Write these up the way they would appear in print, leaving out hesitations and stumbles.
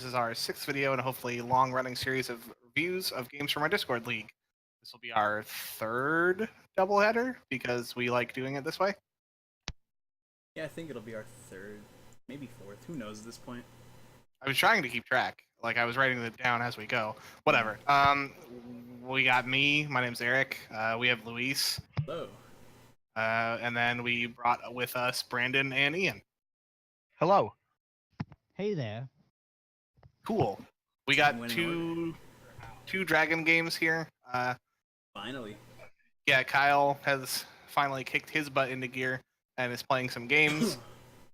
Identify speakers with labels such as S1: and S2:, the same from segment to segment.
S1: This is our sixth video and hopefully long-running series of reviews of games from our Discord league. This will be our third doubleheader because we like doing it this way.
S2: Yeah, I think it'll be our third, maybe fourth. Who knows at this point?
S1: I was trying to keep track. Like, I was writing it down as we go. Whatever. We got me. My name's Eric. We have Luis.
S2: Hello.
S1: And then we brought with us Brandon and Ian.
S3: Hello.
S4: Hey there.
S1: Cool. We got
S2: Went in
S1: two dragon games here.
S2: Finally.
S1: Yeah, Kyle has finally kicked his butt into gear and is playing some games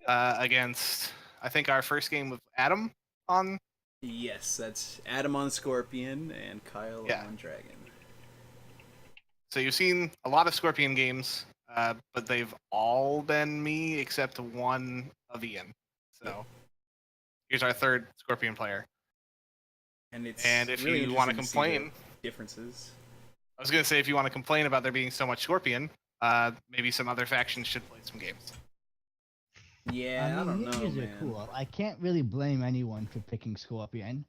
S1: against, I think, our first game with Adam on.
S2: Yes, that's Adam on Scorpion and Kyle on Dragon.
S1: So you've seen a lot of Scorpion games, but they've all been me except one of Ian. So here's our third Scorpion player.
S2: And
S1: if
S2: really
S1: you want to
S2: interesting
S1: complain,
S2: differences.
S1: I was going to say, if you want to complain about there being so much Scorpion, maybe some other factions should play some games.
S2: Yeah, I don't know,
S4: ninjas
S2: man.
S4: are cool. I can't really blame anyone for picking Scorpion.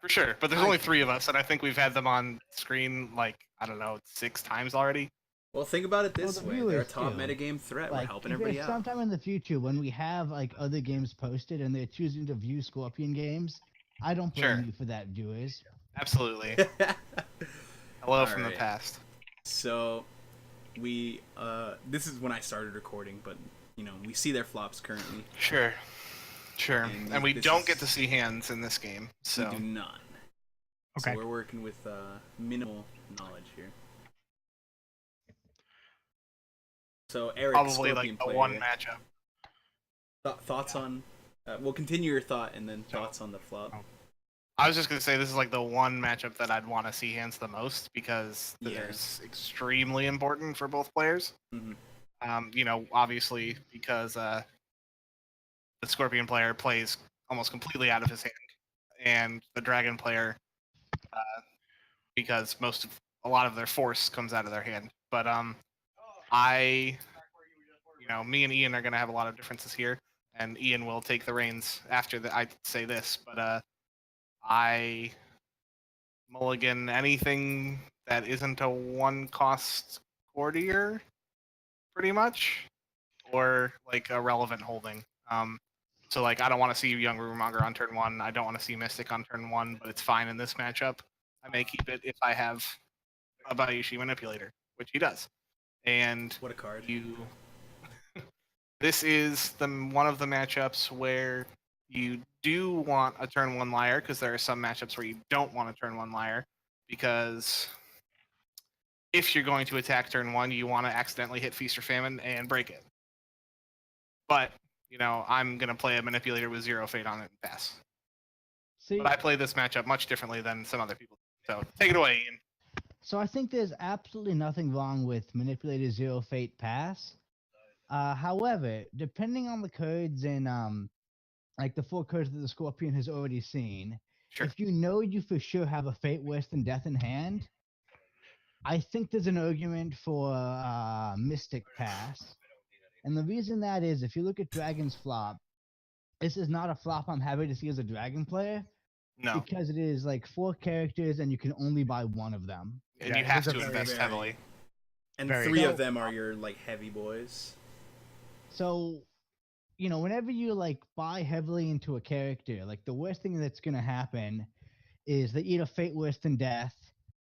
S1: For sure, but there's only three of us, and I think we've had them on screen, like, I don't know, 6 times already.
S2: Well, think about it this
S4: the
S2: way. They're a
S4: viewers,
S2: top
S4: too.
S2: metagame threat.
S4: Like,
S2: We're helping
S4: if
S2: everybody
S4: there's
S2: out.
S4: sometime in the future when we have like other games posted and they're choosing to view Scorpion games, I don't blame you for that, viewers.
S1: Absolutely. Hello from the past.
S2: So, we, this is when I started recording, but, you know, we see their flops currently.
S1: Sure. And we
S2: this
S1: don't
S2: is-
S1: get to see hands in this game, so.
S2: We do not.
S3: Okay.
S2: So we're working with minimal knowledge here. So Eric,
S1: Probably
S2: Scorpion
S1: like the
S2: player,
S1: one matchup.
S2: thoughts on? We'll continue your thought and then thoughts on the flop.
S1: I was just going to say this is like the one matchup that I'd want to see hands the most because there's extremely important for both players.
S2: Mm-hmm.
S1: You know, obviously because the Scorpion player plays almost completely out of his hand, and the Dragon player because a lot of their force comes out of their hand. But me and Ian are going to have a lot of differences here, and Ian will take the reins after I say this, but I mulligan anything that isn't a one-cost courtier, pretty much, or like a relevant holding. So like I don't want to see Young Rumonger on turn 1. I don't want to see Mystic on turn 1, but it's fine in this matchup. I may keep it if I have a Bayushi Manipulator, which he does. And
S2: What a card!
S1: This is one of the matchups where you do want a turn 1 liar, because there are some matchups where you don't want a turn 1 liar, because if you're going to attack turn 1, you want to accidentally hit Feast or Famine and break it. But, you know, I'm going to play a Manipulator with 0 fate on it and pass.
S4: See,
S1: But I play this matchup much differently than some other people. So take it away, Ian.
S4: so I think there's absolutely nothing wrong with Manipulator Zero Fate Pass. However, depending on the codes and like the 4 codes that the Scorpion has already seen, if you know you for sure have a Fate worse than Death in hand, I think there's an argument for Mystic Pass. And the reason that is, if you look at Dragon's flop, this is not a flop I'm happy to see as a Dragon player.
S1: No.
S4: Because it is like 4 characters and you can only buy one of them.
S1: And you have to invest heavily.
S2: And 3 of them are your like heavy boys.
S4: So, you know, whenever you like buy heavily into a character, like the worst thing that's gonna happen is they eat a fate worse than death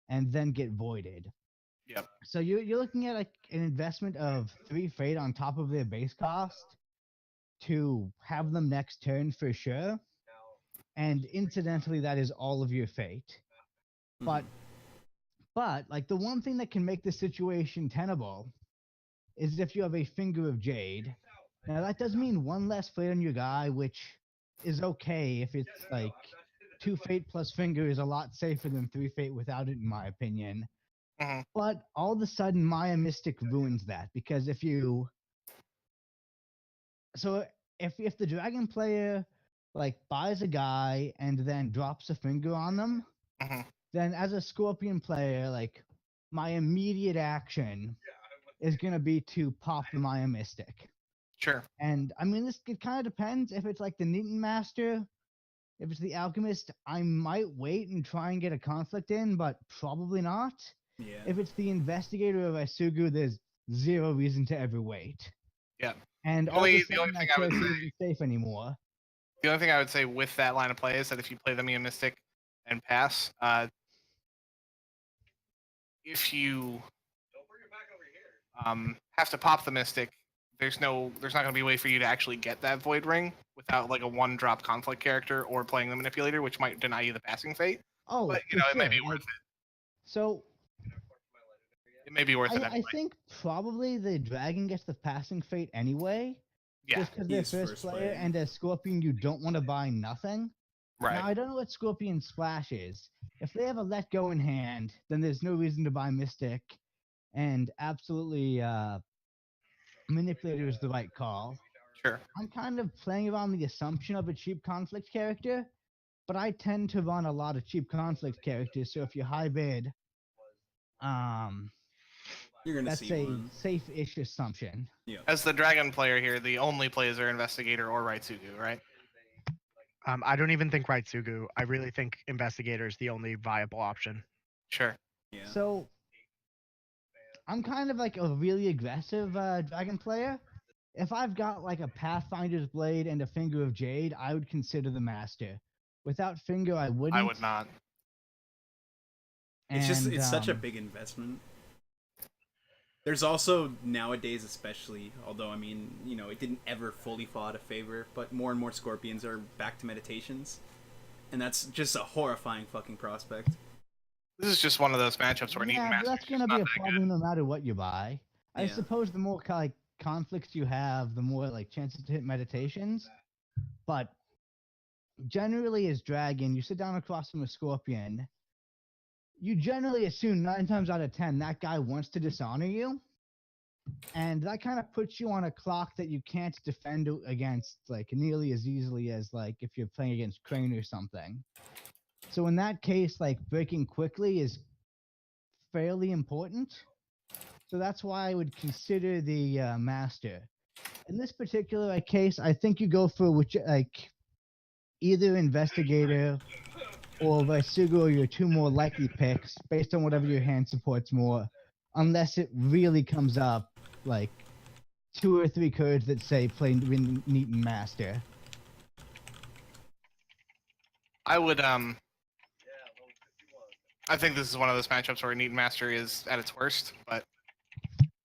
S4: and then get voided.
S1: Yep.
S4: So you're looking at like an investment of 3 fate on top of their base cost to have them next turn for sure. And incidentally, that is all of your fate. But like the one thing that can make the situation tenable is if you have a Finger of Jade. Now that does mean 1 less fate on your guy, which is okay if it's like 2 fate plus Finger is a lot safer than 3 fate without it, in my opinion.
S1: Mm-hmm.
S4: But all of a sudden, Maya Mystic ruins that, because if the Dragon player like buys a guy and then drops a Finger on them, then as a Scorpion player, like my immediate action is gonna be to pop the Maya Mystic.
S1: Sure.
S4: And I mean, it kind of depends. If it's like the Newton Master, If it's the Alchemist, I might wait and try and get a conflict in, but probably not.
S2: Yeah.
S4: If it's the Investigator of Isugu, there's zero reason to ever wait.
S1: Yeah.
S4: And
S1: The
S4: all of a
S1: only
S4: sudden,
S1: thing
S4: that
S1: I would
S4: character
S1: say,
S4: isn't safe anymore.
S1: the only thing I would say with that line of play is that if you play the Mia Mystic and pass, if you have to pop the Mystic, there's not going to be a way for you to actually get that Void Ring without like a one-drop conflict character or playing the Manipulator, which might deny you the passing fate.
S4: Oh,
S1: But
S4: for
S1: it
S4: sure.
S1: may be worth it.
S4: So
S1: It may be worth it.
S4: I
S1: Anyway.
S4: think probably the Dragon gets the passing fate anyway.
S1: Yeah,
S4: Just because they're
S2: he's
S4: first
S2: first
S4: player,
S2: player.
S4: and as Scorpion, you don't want to buy nothing.
S1: right.
S4: Now, I don't know what Scorpion Splash is. If they have a Let Go in hand, then there's no reason to buy Mystic, and absolutely Manipulator is the right call.
S1: Sure.
S4: I'm kind of playing around the assumption of a cheap conflict character, but I tend to run a lot of cheap conflict characters, so if you high bid,
S2: You're gonna
S4: that's
S2: see
S4: a
S2: one.
S4: safe-ish assumption.
S2: Yeah.
S1: As the Dragon player here, the only plays are Investigator or Raitsugu, right?
S3: I don't even think Raitsugu. I really think Investigator is the only viable option.
S1: Sure.
S2: Yeah.
S4: So I'm kind of like a really aggressive dragon player. If I've got like a Pathfinder's Blade and a Finger of Jade, I would consider the master. Without Finger, I wouldn't.
S1: I would not.
S2: It's just
S4: And,
S2: it's such a big investment. There's also nowadays, especially, although I mean, it didn't ever fully fall out of favor, but more and more Scorpions are back to meditations, and that's just a horrifying fucking prospect.
S1: This is just one of those matchups where Neat
S4: yeah,
S1: Master
S4: that's
S1: is
S4: gonna
S1: just
S4: be
S1: not
S4: a
S1: that
S4: problem no matter what you buy. I
S2: Yeah.
S4: suppose the more like conflicts you have, the more like chances to hit meditations. But generally, as dragon, you sit down across from a Scorpion. You generally assume 9 times out of 10 that guy wants to dishonor you. And that kind of puts you on a clock that you can't defend against like nearly as easily as like if you're playing against Crane or something. So in that case, like breaking quickly is fairly important. So that's why I would consider the master. In this particular case, I think you go for which like either investigator or Vaisugu are your two more likely picks based on whatever your hand supports more, unless it really comes up like 2 or 3 cards that say play Neat and Master.
S1: I would I think this is one of those matchups where Neat Master is at its worst, but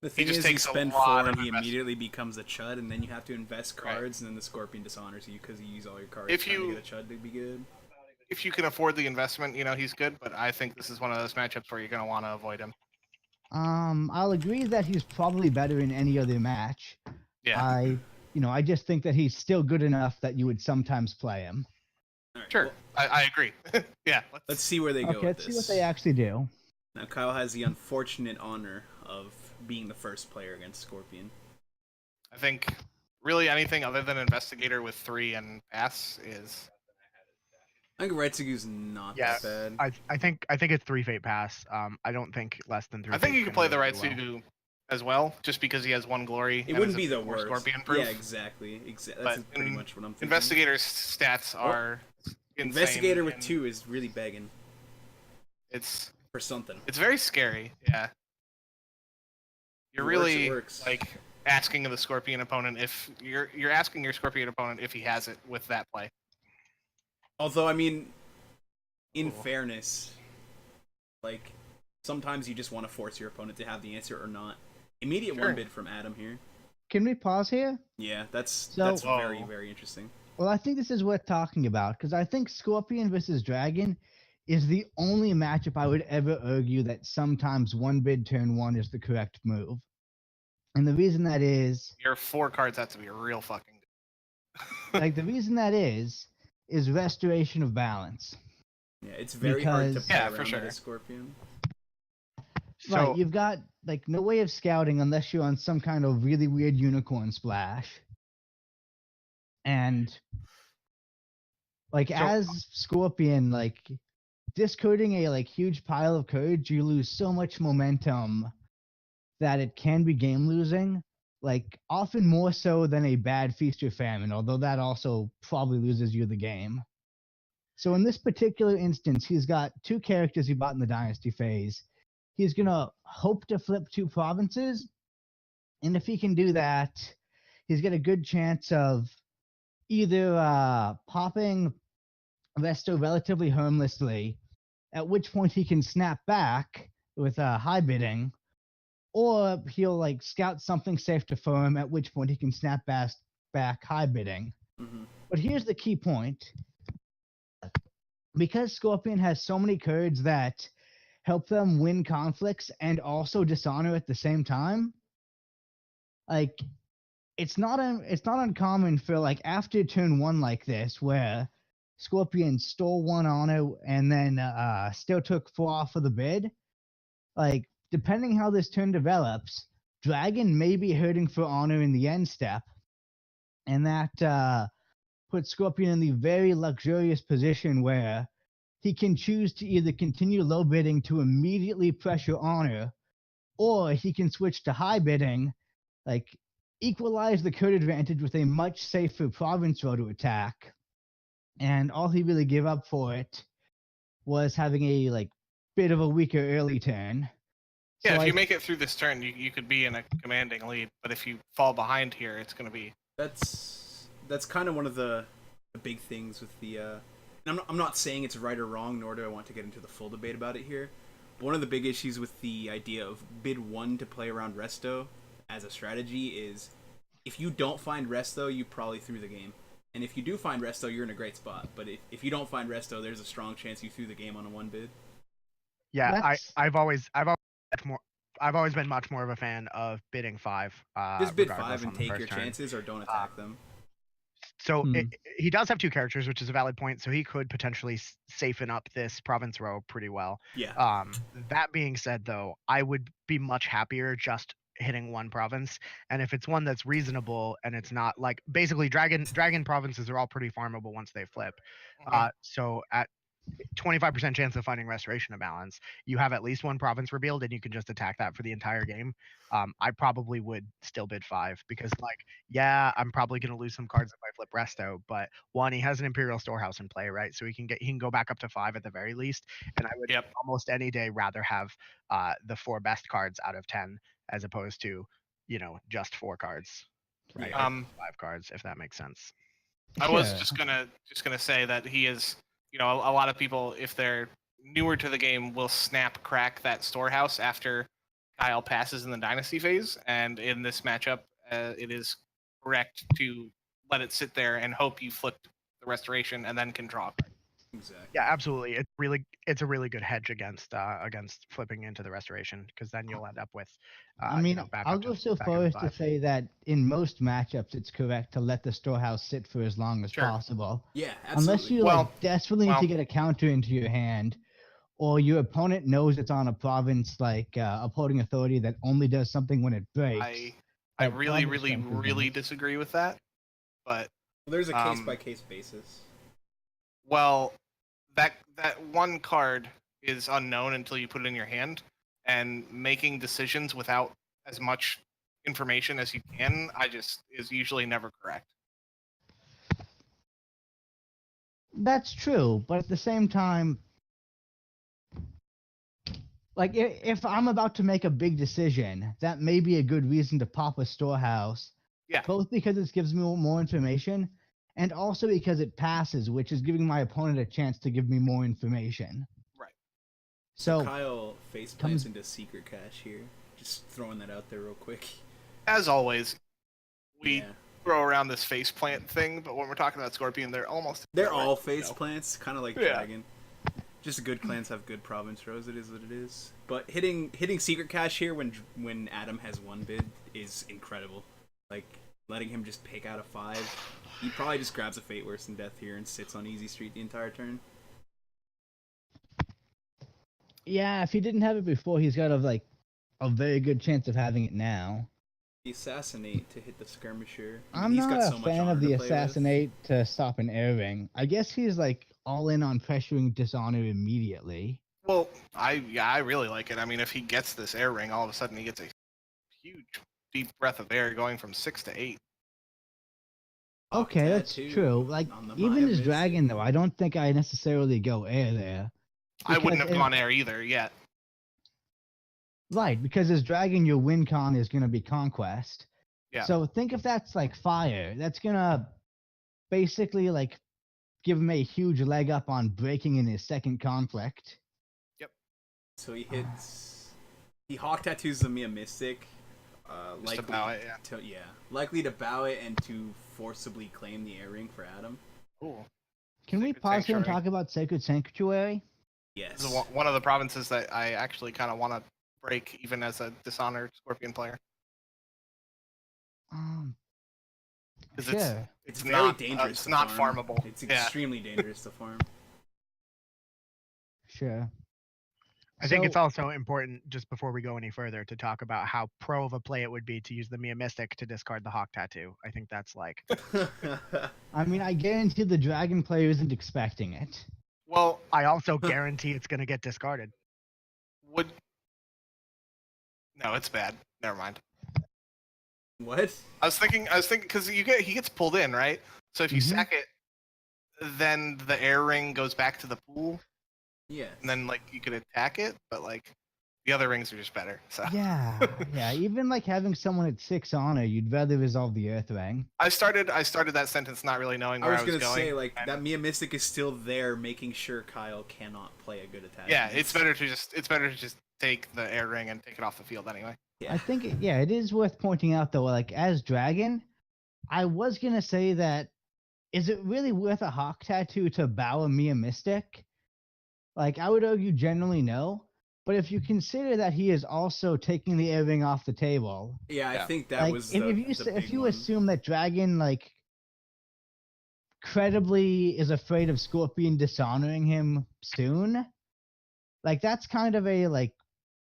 S2: The thing
S1: just
S2: is, you
S1: takes a
S2: spend
S1: lot
S2: 4
S1: of
S2: and he
S1: investment.
S2: immediately becomes a chud, and then you have to invest
S1: Right.
S2: cards, and then the Scorpion dishonors you because you use all your cards
S1: If
S2: trying
S1: you-
S2: to get a chud to be good.
S1: if you can afford the investment, he's good. But I think this is one of those matchups where you're going to want to avoid him.
S4: I'll agree that he's probably better in any other match.
S1: Yeah,
S4: I just think that he's still good enough that you would sometimes play him.
S2: All right,
S1: sure.
S2: well,
S1: I agree. Yeah,
S2: let's see where they go
S4: Okay,
S2: with
S4: let's see
S2: this.
S4: what they actually do.
S2: Now, Kyle has the unfortunate honor of being the first player against Scorpion.
S1: I think really anything other than Investigator with 3 and pass is.
S2: I think Retsugu's not
S3: Yeah,
S2: that bad.
S3: I think it's 3 Fate Pass. I don't think less than 3.
S1: I think you
S3: Fate's
S1: can play
S3: gonna
S1: the
S3: go really well.
S1: Raitsugu as well, just because he has 1 glory.
S2: It
S1: and
S2: wouldn't
S1: is
S2: be the
S1: more
S2: worst.
S1: Scorpion proof.
S2: Yeah, exactly. That's
S1: But
S2: pretty much what I'm thinking.
S1: Investigator's stats are insane,
S2: Investigator with
S1: and
S2: 2 is really begging
S1: It's
S2: for something.
S1: it's very scary. Yeah, you're
S2: It works,
S1: really
S2: it works.
S1: like asking the Scorpion opponent if you're asking your Scorpion opponent if he has it with that play.
S2: Although, I mean, in
S1: Cool.
S2: fairness, like, sometimes you just want to force your opponent to have the answer or not. Immediate
S1: Sure.
S2: 1 bid from Adam here.
S4: Can we pause here?
S2: Yeah, that's
S4: So-
S2: very,
S1: Whoa.
S2: very interesting.
S4: Well, I think this is worth talking about because I think Scorpion versus Dragon is the only matchup I would ever argue that sometimes 1 bid turn 1 is the correct move. And the reason that is,
S1: Your 4 cards have to be real fucking good.
S4: like, the reason that is restoration of balance.
S2: Yeah, it's very hard to
S4: Because-
S2: play
S1: Yeah, for
S2: around
S1: sure.
S2: that as Scorpion.
S3: So
S4: Right, you've got like no way of scouting unless you're on some kind of really weird unicorn splash. And like
S3: So-
S4: as Scorpion, like discoding a like huge pile of cards, you lose so much momentum that it can be game losing. Like often more so than a bad feast or famine, although that also probably loses you the game. So in this particular instance, he's got 2 characters he bought in the Dynasty phase. He's gonna hope to flip 2 provinces, and if he can do that, he's got a good chance of either popping Resto relatively harmlessly, at which point he can snap back with high bidding, or he'll like scout something safe to farm, at which point he can snap back high bidding.
S2: Mm-hmm.
S4: But here's the key point. Because Scorpion has so many cards that help them win conflicts and also dishonor at the same time, like it's not uncommon for like after turn 1 like this where Scorpion stole 1 honor and then still took 4 off of the bid. Like depending how this turn develops, Dragon may be hurting for honor in the end step, and that puts Scorpion in the very luxurious position where he can choose to either continue low bidding to immediately pressure honor, or he can switch to high bidding, like equalize the card advantage with a much safer province row to attack. And all he really gave up for it was having a like bit of a weaker early turn.
S1: Yeah,
S4: So
S1: if you make it through this turn, you could be in a commanding lead. But if you fall behind here, it's going to be...
S2: That's kind of one of the big things with the... and I'm not saying it's right or wrong, nor do I want to get into the full debate about it here. But one of the big issues with the idea of bid 1 to play around Resto as a strategy is if you don't find Resto, you probably threw the game. And if you do find Resto, you're in a great spot. But if you don't find Resto, there's a strong chance you threw the game on a 1 bid.
S3: Yeah, I've always been much more of a fan of bidding 5.
S2: Just bid
S3: regardless
S2: 5 and
S3: on the
S2: take
S3: first
S2: your
S3: turn.
S2: chances, or don't attack them.
S3: So he does have 2 characters, which is a valid point. So he could potentially safen up this province row pretty well.
S2: Yeah.
S3: That being said, though, I would be much happier just hitting 1 province, and if it's one that's reasonable and it's not like basically dragon provinces are all pretty farmable once they flip. So at 25% chance of finding restoration of balance, you have at least 1 province revealed and you can just attack that for the entire game. I probably would still bid 5 because like, yeah, I'm probably going to lose some cards if I flip Resto, but 1, he has an Imperial Storehouse in play, right? So he can go back up to 5 at the very least, and I would almost any day rather have the 4 best cards out of 10 as opposed to, just 4 cards, right? 5 cards, if that makes sense.
S1: I was just gonna say that he is, a lot of people, if they're newer to the game, will snap crack that storehouse after Kyle passes in the dynasty phase, and in this matchup, it is correct to let it sit there and hope you flip the restoration and then can draw.
S2: Exactly.
S3: Yeah, absolutely. It's a really good hedge against flipping into the restoration, because then you'll end up with.
S4: I'll go so far as to say that in most matchups, it's correct to let the storehouse sit for as long as possible.
S2: Yeah, absolutely.
S4: Unless you desperately need to get a counter into your hand, or your opponent knows it's on a province like upholding authority that only does something when it breaks.
S1: I really disagree with that, but
S2: there's a case by case basis.
S1: Well, that one card is unknown until you put it in your hand, and making decisions without as much information as you can, is usually never correct.
S4: That's true, but at the same time, like if I'm about to make a big decision, that may be a good reason to pop a storehouse.
S1: Yeah.
S4: Both because it gives me more information, and also because it passes, which is giving my opponent a chance to give me more information.
S1: Right.
S2: So Kyle face plants into secret cache here. Just throwing that out there real quick.
S1: As always, we throw around this face plant thing, but when we're talking about Scorpion, they're all
S2: face plants, kind of like Dragon. Just good clans have good province rows. It is what it is. But hitting secret cache here when Adam has 1 bid is incredible. Like letting him just pick out a 5. He probably just grabs a Fate Worse than Death here and sits on easy street the entire turn.
S4: Yeah, if he didn't have it before, he's got a very good chance of having it now.
S2: The Assassinate to hit the Skirmisher.
S4: I'm not a fan of the Assassinate to stop an air ring. I guess he's all in on pressuring Dishonor immediately.
S1: Well, I really like it. I mean, if he gets this air ring, all of a sudden he gets a huge deep breath of air going from 6 to 8.
S4: Okay, that's
S2: Tattoo
S4: true. Like
S2: on the
S4: even
S2: Maya
S4: as dragon
S2: Mystic.
S4: though, I don't think I necessarily go air there.
S1: I wouldn't
S4: Because
S1: have gone air either yet.
S4: Right, because as dragon, your win con is gonna be conquest.
S1: Yeah.
S4: So think if that's like fire, that's gonna basically like give him a huge leg up on breaking in his second conflict.
S2: So he hawk tattoos the Mia Mystic.
S1: Just to
S2: Likely
S1: bow it, yeah.
S2: likely to bow it and to forcibly claim the air ring for Adam.
S1: Cool.
S4: Can we
S1: Sacred
S4: pause here and
S1: Sanctuary.
S4: talk about Sacred Sanctuary?
S2: Yes.
S1: This is one of the provinces that I actually kind of want to break, even as a Dishonored Scorpion player. Because
S4: Sure.
S2: It's very
S1: not,
S2: dangerous.
S1: it's
S2: to
S1: not
S2: farm.
S1: farmable.
S2: It's
S1: Yeah.
S2: extremely dangerous to farm.
S4: Sure.
S3: I think it's
S4: So-
S3: also important, just before we go any further, to talk about how pro of a play it would be to use the Mia Mystic to discard the Hawk Tattoo. I think that's like,
S4: I mean, I guarantee the dragon player isn't expecting it.
S1: Well,
S3: I also guarantee it's going to get discarded.
S1: would no, it's bad. Never mind.
S2: What?
S1: I was thinking because he gets pulled in, right? So if you
S4: Mhm.
S1: sack it, then the air ring goes back to the pool,
S2: Yes.
S1: and then like you could attack it, but like the other rings are just better. So
S4: Yeah, yeah. Even like having someone at 6 honor, you'd rather resolve the Earth Ring.
S1: I started that sentence not really knowing
S2: I
S1: where
S2: was
S1: I was
S2: gonna
S1: going.
S2: say like
S1: and-
S2: that Mia Mystic is still there, making sure Kyle cannot play a good attack.
S1: Yeah, it's better to just take the air ring and take it off the field anyway.
S2: Yeah.
S4: I think, yeah, it is worth pointing out though, like as dragon, I was gonna say that is it really worth a Hawk Tattoo to bow a Mia Mystic? Like I would argue generally no. But if you consider that he is also taking the air ring off the table,
S2: Yeah, I
S1: Yeah.
S2: think that
S4: like
S2: was
S4: if,
S2: the,
S4: if you
S2: the
S4: if
S2: big
S4: you
S2: one.
S4: assume that dragon like credibly is afraid of Scorpion dishonoring him soon, like that's kind of a like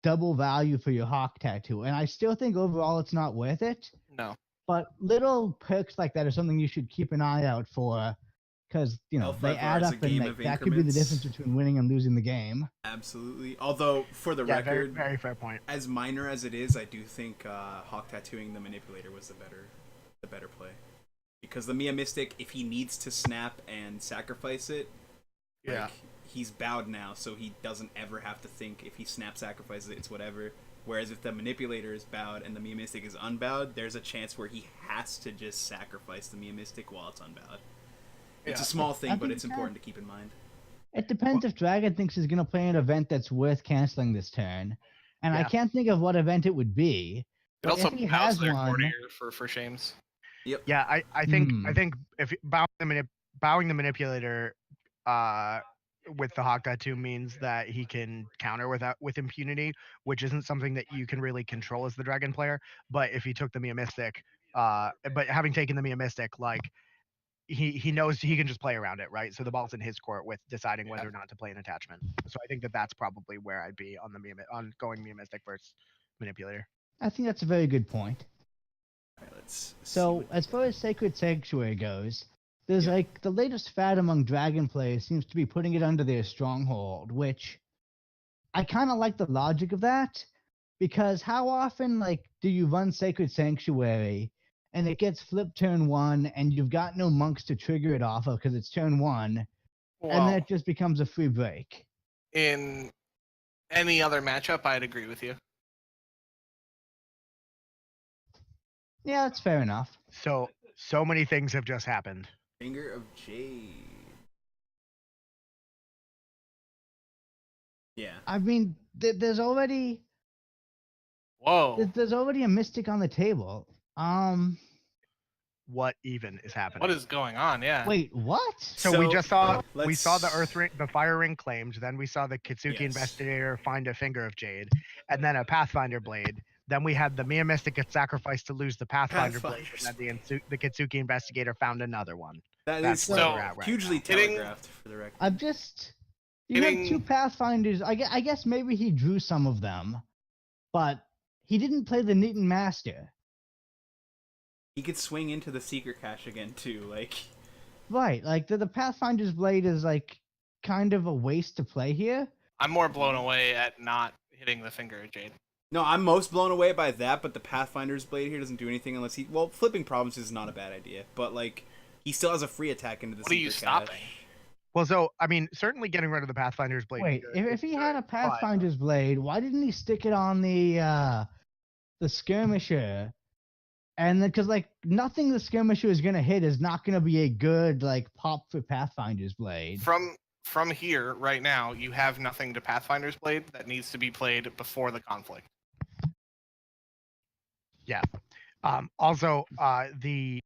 S4: double value for your Hawk Tattoo. And I still think overall it's not worth it.
S1: No.
S4: But little perks like that are something you should keep an eye out for, because you know they
S2: NEL5R
S4: add
S2: is a
S4: up, and
S2: game
S4: like,
S2: of
S4: that could be the
S2: increments.
S4: difference between winning and losing the game.
S2: Absolutely. Although for the
S3: Yeah, very,
S2: record,
S3: very fair point.
S2: as minor as it is, I do think Hawk tattooing the manipulator was the better play. Because the Mia Mystic, if he needs to snap and sacrifice it,
S1: Yeah.
S2: like, he's bowed now, so he doesn't ever have to think if he snap sacrifices it, it's whatever. Whereas if the manipulator is bowed and the Mia Mystic is unbowed, there's a chance where he has to just sacrifice the Mia Mystic while it's unbowed. It's
S1: Yeah.
S2: a small thing,
S4: I
S2: but
S4: think
S2: it's important to keep in mind.
S4: It depends if Dragon thinks he's gonna play an event that's worth canceling this turn, and I
S3: Yeah.
S4: can't think of what event it would be.
S1: It
S4: But
S1: also
S4: if he
S1: bows
S4: has
S1: their
S4: one,
S1: courtier for shames.
S2: Yep.
S3: Yeah, I think
S4: Hmm.
S3: if bowing the manipulator with the Hawk Tattoo means that he can counter with impunity, which isn't something that you can really control as the dragon player. But if he took the Mia Mystic, but having taken the Mia Mystic, like he knows he can just play around it, right? So the ball's in his court with deciding whether or not to play an attachment. So I think that that's probably where I'd be on on going Mia Mystic versus manipulator.
S4: I think that's a very good point.
S2: Alright, let's see
S4: So
S2: what
S4: as
S2: they
S4: far
S2: got.
S4: as Sacred Sanctuary goes, there's
S2: Yeah.
S4: like the latest fad among dragon players seems to be putting it under their stronghold, which I kind of like the logic of that, because how often like do you run Sacred Sanctuary and it gets flipped turn 1 and you've got no monks to trigger it off of because it's turn 1, and
S1: Well,
S4: then it just becomes a free break.
S1: in any other matchup, I'd agree with you.
S4: Yeah, that's fair enough.
S3: So many things have just happened.
S2: Finger of Jade. Yeah.
S4: I mean, there's already
S1: Whoa.
S4: there's already a mystic on the table.
S3: What even is happening?
S1: What is going on? Yeah.
S4: Wait, what?
S3: So we just saw the
S2: let's-
S3: Earth Ring, the Fire Ring claimed. Then we saw the Kitsuki
S2: Yes.
S3: Investigator find a Finger of Jade, and then a Pathfinder Blade. Then we had the Mia Mystic get sacrificed to lose the Pathfinder Blade,
S2: Pathfinder's
S3: and then the Kitsuki Investigator found another one.
S2: That
S3: That's
S2: is
S3: where
S1: so
S3: we're at right
S2: hugely
S3: now.
S1: Hitting-
S2: telegraphed for the record.
S4: I've just you have
S1: Hitting-
S4: two Pathfinders. I guess maybe he drew some of them, but he didn't play the Newton Master.
S2: He could swing into the secret cache again too. Like,
S4: Right, like the Pathfinder's Blade is like kind of a waste to play here.
S1: I'm more blown away at not hitting the Finger of Jade.
S2: no, I'm most blown away by that. But the Pathfinder's Blade here doesn't do anything unless he. Well, flipping provinces is not a bad idea, but like, He still has a free attack into the
S1: What are you
S2: secret cache.
S1: stopping?
S3: Well, so I mean, certainly getting rid of the Pathfinder's blade.
S4: Wait,
S3: is good.
S4: if he had a
S3: But-
S4: Pathfinder's blade, why didn't he stick it on the skirmisher? And then, because like nothing the skirmisher is gonna hit is not gonna be a good like pop for Pathfinder's blade.
S1: From here right now, you have nothing to Pathfinder's blade that needs to be played before the conflict.
S3: Also, the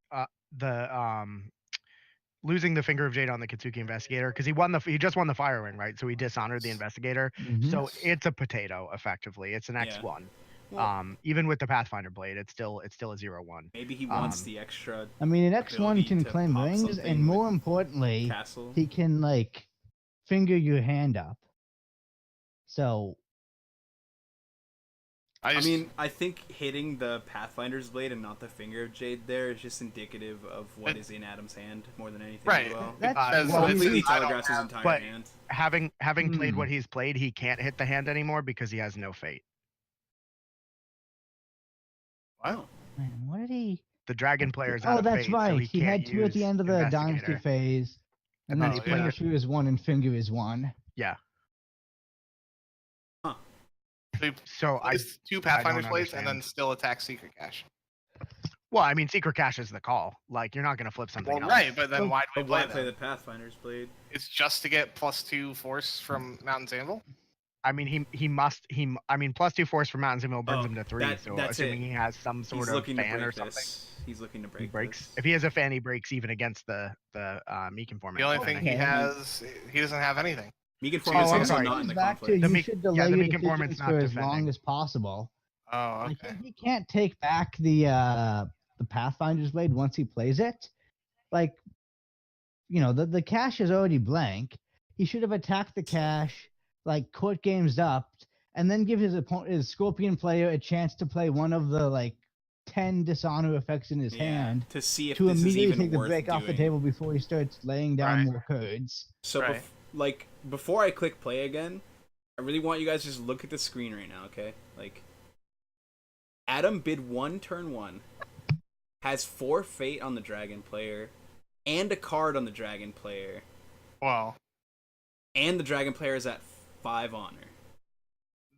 S3: losing the Finger of Jade on the Kitsuki Investigator, because he just won the Fire Ring, right? So he dishonored the Investigator.
S4: Mhm.
S3: So it's a potato, effectively. It's an
S2: Yeah.
S3: X1.
S2: Well,
S3: Even with the Pathfinder blade, it's still a 0-1.
S2: maybe he wants the extra
S4: I mean, an X1
S2: ability
S4: can
S2: to
S4: claim
S2: pop
S4: rings,
S2: something
S4: and more
S2: with
S4: importantly,
S2: castle.
S4: he can like finger your hand up. So
S2: I mean, I think hitting the Pathfinder's blade and not the Finger of Jade there is just indicative of what is in Adam's hand more than anything.
S1: Right.
S2: As well.
S4: That's
S1: Because
S4: well,
S1: it's-
S2: Completely
S1: I don't
S2: telegraphs his
S1: have-
S2: entire
S3: but-
S2: hand.
S3: Having played
S4: Hmm.
S3: what he's played, he can't hit the hand anymore because he has no fate.
S2: Wow.
S4: man, what did he?
S3: The dragon player's out
S4: Oh,
S3: of
S4: that's
S3: fate,
S4: right.
S3: so he
S4: he
S3: can't
S4: had two at the
S3: use
S4: end of the Dynasty
S3: Investigator.
S4: phase, and then
S1: Oh,
S4: Finger
S1: yeah.
S4: Shoe is one and Finger is one.
S3: Yeah.
S2: Huh.
S3: So I
S1: Plays two Pathfinder's
S3: don't
S1: blades and then
S3: understand.
S1: still attack secret cache.
S3: well, I mean, secret cache is the call. Like you're not gonna flip something
S1: Well,
S3: else.
S1: right, but then
S4: Well,
S1: why do we
S2: But why
S1: play
S2: play
S1: that?
S2: the Pathfinder's blade?
S1: It's just to get +2 force from Mountain's Anvil.
S3: I mean, I mean, +2 force from Mountain's Anvil brings
S2: Oh,
S3: him to 3. So
S2: that's
S3: assuming
S2: it.
S3: he has some sort
S2: He's
S3: of
S2: looking to
S3: fan or
S2: break
S3: something,
S2: this. He's looking to
S3: he
S2: break
S3: breaks.
S2: this.
S3: If he has a fan, he breaks even against the Meek Informant.
S1: The only
S3: then
S1: thing
S3: I
S1: he
S3: think-
S4: Okay.
S1: has, he doesn't have anything.
S2: Megan
S1: Oh,
S2: Form is
S1: I'm
S2: also
S1: sorry.
S2: not in the
S4: Goes back to
S2: conflict.
S3: The
S4: you
S3: Meek-
S4: should
S3: yeah,
S4: delay
S3: the
S4: your
S3: Meek Informant's
S4: decisions
S3: not
S4: for as long
S3: defending.
S4: as possible.
S1: Oh,
S4: Like
S1: okay.
S4: he can't take back the Pathfinder's blade once he plays it. Like, you know, the cache is already blank. He should have attacked the cache, like court games up, and then give his opponent, his Scorpion player, a chance to play one of the like 10 dishonor effects in his hand
S2: to see if
S4: to
S2: this is
S4: immediately
S2: even
S4: take the
S2: worth
S4: break off the
S2: doing.
S4: table before he starts laying down
S1: Right.
S4: more cards.
S2: So,
S1: Right.
S2: before I click play again, I really want you guys to just look at the screen right now, okay? Like, Adam bid 1 turn 1, has 4 fate on the dragon player, and a card on the dragon player,
S1: Well,
S2: and the dragon player is at 5 honor.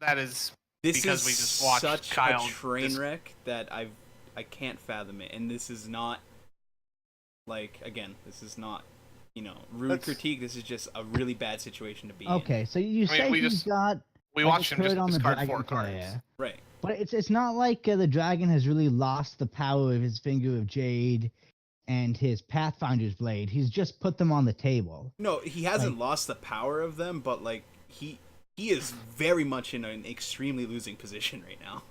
S1: that is
S2: This
S1: Because
S2: is
S1: we just watched
S2: such
S1: Kyle
S2: a train
S1: dis-
S2: wreck that I can't fathom it, and this is not like, again, this is not, you know, rude
S1: That's-
S2: critique. This is just a really bad situation to be in.
S4: Okay, so you say
S1: we
S4: he's
S1: just
S4: got
S1: we
S4: like,
S1: watched
S4: a
S1: him just
S4: card on the
S1: discard
S4: dragon
S1: 4 cards.
S4: player.
S2: Right.
S4: But it's not like the dragon has really lost the power of his Finger of Jade and his Pathfinder's blade. He's just put them on the table.
S2: No, he hasn't lost the power of them, but like he is very much in an extremely losing position right now.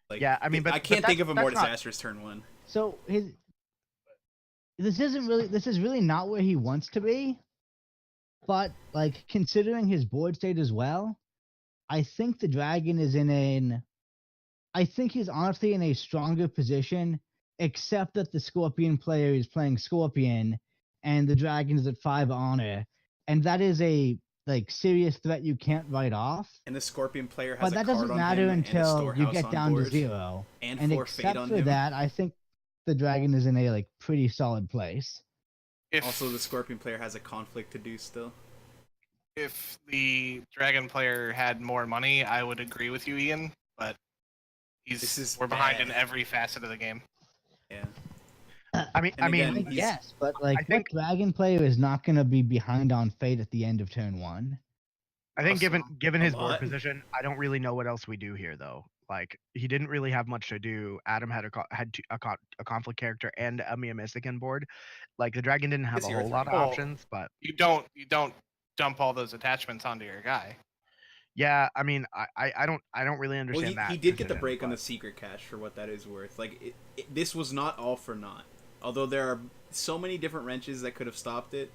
S2: Like,
S3: Yeah, I mean, but
S2: I can't think of a
S3: that's
S2: more
S3: not-
S2: disastrous turn 1.
S4: So this is really not where he wants to be. But like considering his board state as well, I think the dragon is I think he's honestly in a stronger position, except that the Scorpion player is playing Scorpion and the dragon is at 5 honor. And that is a like serious threat you can't write off.
S2: And the Scorpion player has
S4: But
S2: a
S4: that
S2: card
S4: doesn't
S2: on
S4: matter
S2: him and a
S4: until you
S2: storehouse
S4: get
S2: on
S4: down to
S2: board,
S4: 0.
S2: and
S4: And
S2: 4 fate
S4: except
S2: on
S4: for
S2: him.
S4: that, I think the dragon is in a like pretty solid place.
S1: If
S2: Also, the Scorpion player has a conflict to do still.
S1: if the dragon player had more money, I would agree with you, Ian. But
S2: This is
S1: we're behind
S2: bad.
S1: in every facet of the game.
S2: Yeah.
S3: I mean,
S2: And again,
S4: I
S2: he's-
S4: guess, but like,
S3: I think-
S4: what dragon player is not going to be behind on fate at the end of turn 1?
S3: I think
S2: Also,
S3: given
S2: a
S3: his board
S2: lot.
S3: position, I don't really know what else we do here though. Like he didn't really have much to do. Adam had a conflict character and a Mia Mystican board. Like the dragon didn't have
S2: It's
S3: a
S2: your
S3: whole lot of
S1: turn. Well,
S3: options, but
S1: You don't dump all those attachments onto your guy.
S3: yeah, I mean, I don't really
S2: Well,
S3: understand that.
S2: he did get the
S3: decision,
S2: break on the
S3: but-
S2: secret cache for what that is worth. Like, this was not all for naught. Although there are so many different wrenches that could have stopped it,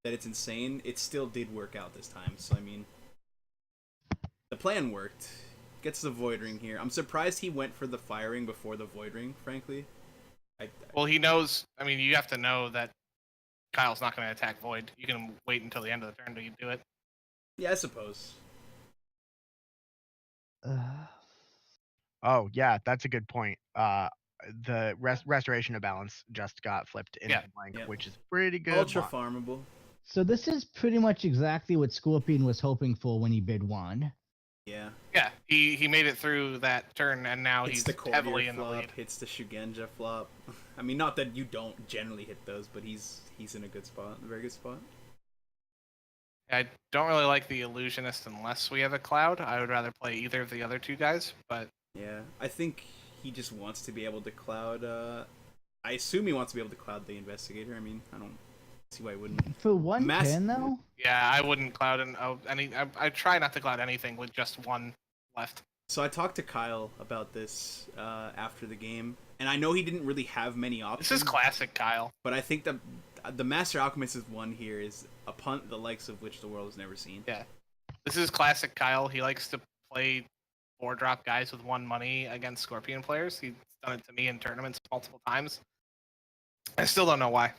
S2: that it's insane. It still did work out this time. So I mean, the plan worked. Gets the Void Ring here. I'm surprised he went for the firing before the Void Ring. Frankly,
S1: Well, he knows. I mean, you have to know that Kyle's not going to attack Void. You can wait until the end of the turn till you do it.
S2: yeah, I suppose.
S4: Uh,
S3: Oh yeah, that's a good point. the restoration of balance just got flipped into
S1: Yeah.
S3: blank,
S2: Yep.
S3: which is pretty good.
S2: Ultra
S3: mod.
S2: farmable.
S4: So this is pretty much exactly what Scorpion was hoping for when he bid 1.
S2: Yeah.
S1: Yeah, he made it through that turn, and now
S2: It's
S1: he's
S2: the
S1: heavily
S2: Courtier
S1: in the
S2: flop.
S1: lead.
S2: Hits the Shugenja flop. I mean, not that you don't generally hit those, but he's in a good spot, a very good spot.
S1: I don't really like the illusionist unless we have a cloud. I would rather play either of the other two guys, but
S2: Yeah, I think he just wants to be able to cloud. I assume he wants to be able to cloud the investigator. I mean, I don't see why he wouldn't.
S4: For one
S2: Mass-
S4: turn, though,
S1: yeah, I wouldn't cloud any. I try not to cloud anything with just one left.
S2: So I talked to Kyle about this after the game, and I know he didn't really have many options.
S1: This is classic Kyle.
S2: But I think the Master Alchemist's one here is a punt the likes of which the world has never seen.
S1: Yeah, this is classic Kyle. He likes to play 4-drop guys with 1 money against Scorpion players. He's done it to me in tournaments multiple times. I still don't know why.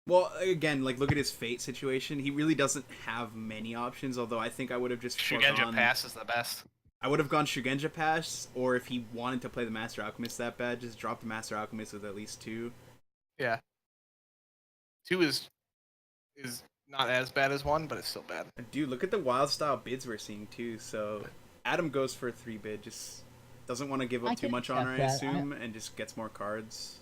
S2: Well, again, like look at his fate situation. He really doesn't have many options. Although I think I would have just
S1: Shugenja
S2: foregone-
S1: Pass is the best.
S2: I would have gone Shugenja Pass, or if he wanted to play the Master Alchemist that bad, just drop the Master Alchemist with at least 2.
S1: Yeah. 2 is not as bad as 1, but it's still bad.
S2: Dude, look at the wild style bids we're seeing too. So Adam goes for a 3 bid, just doesn't want to give
S4: I
S2: up too
S4: can
S2: much honor, I
S4: accept that.
S2: assume, and just gets more cards.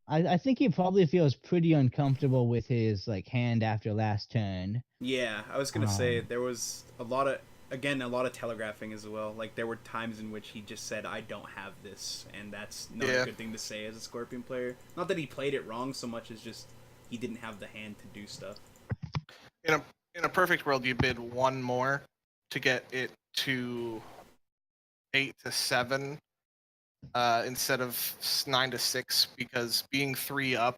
S4: I think he probably feels pretty uncomfortable with his like hand after last turn.
S2: Yeah, I was gonna say
S4: Um,
S2: there was a lot of telegraphing as well. Like there were times in which he just said, "I don't have this," and that's not
S1: Yeah.
S2: a good thing to say as a Scorpion player. Not that he played it wrong so much as just he didn't have the hand to do stuff.
S1: In a perfect world, you bid 1 more to get it to 8 to 7 instead of 9 to 6, because being 3 up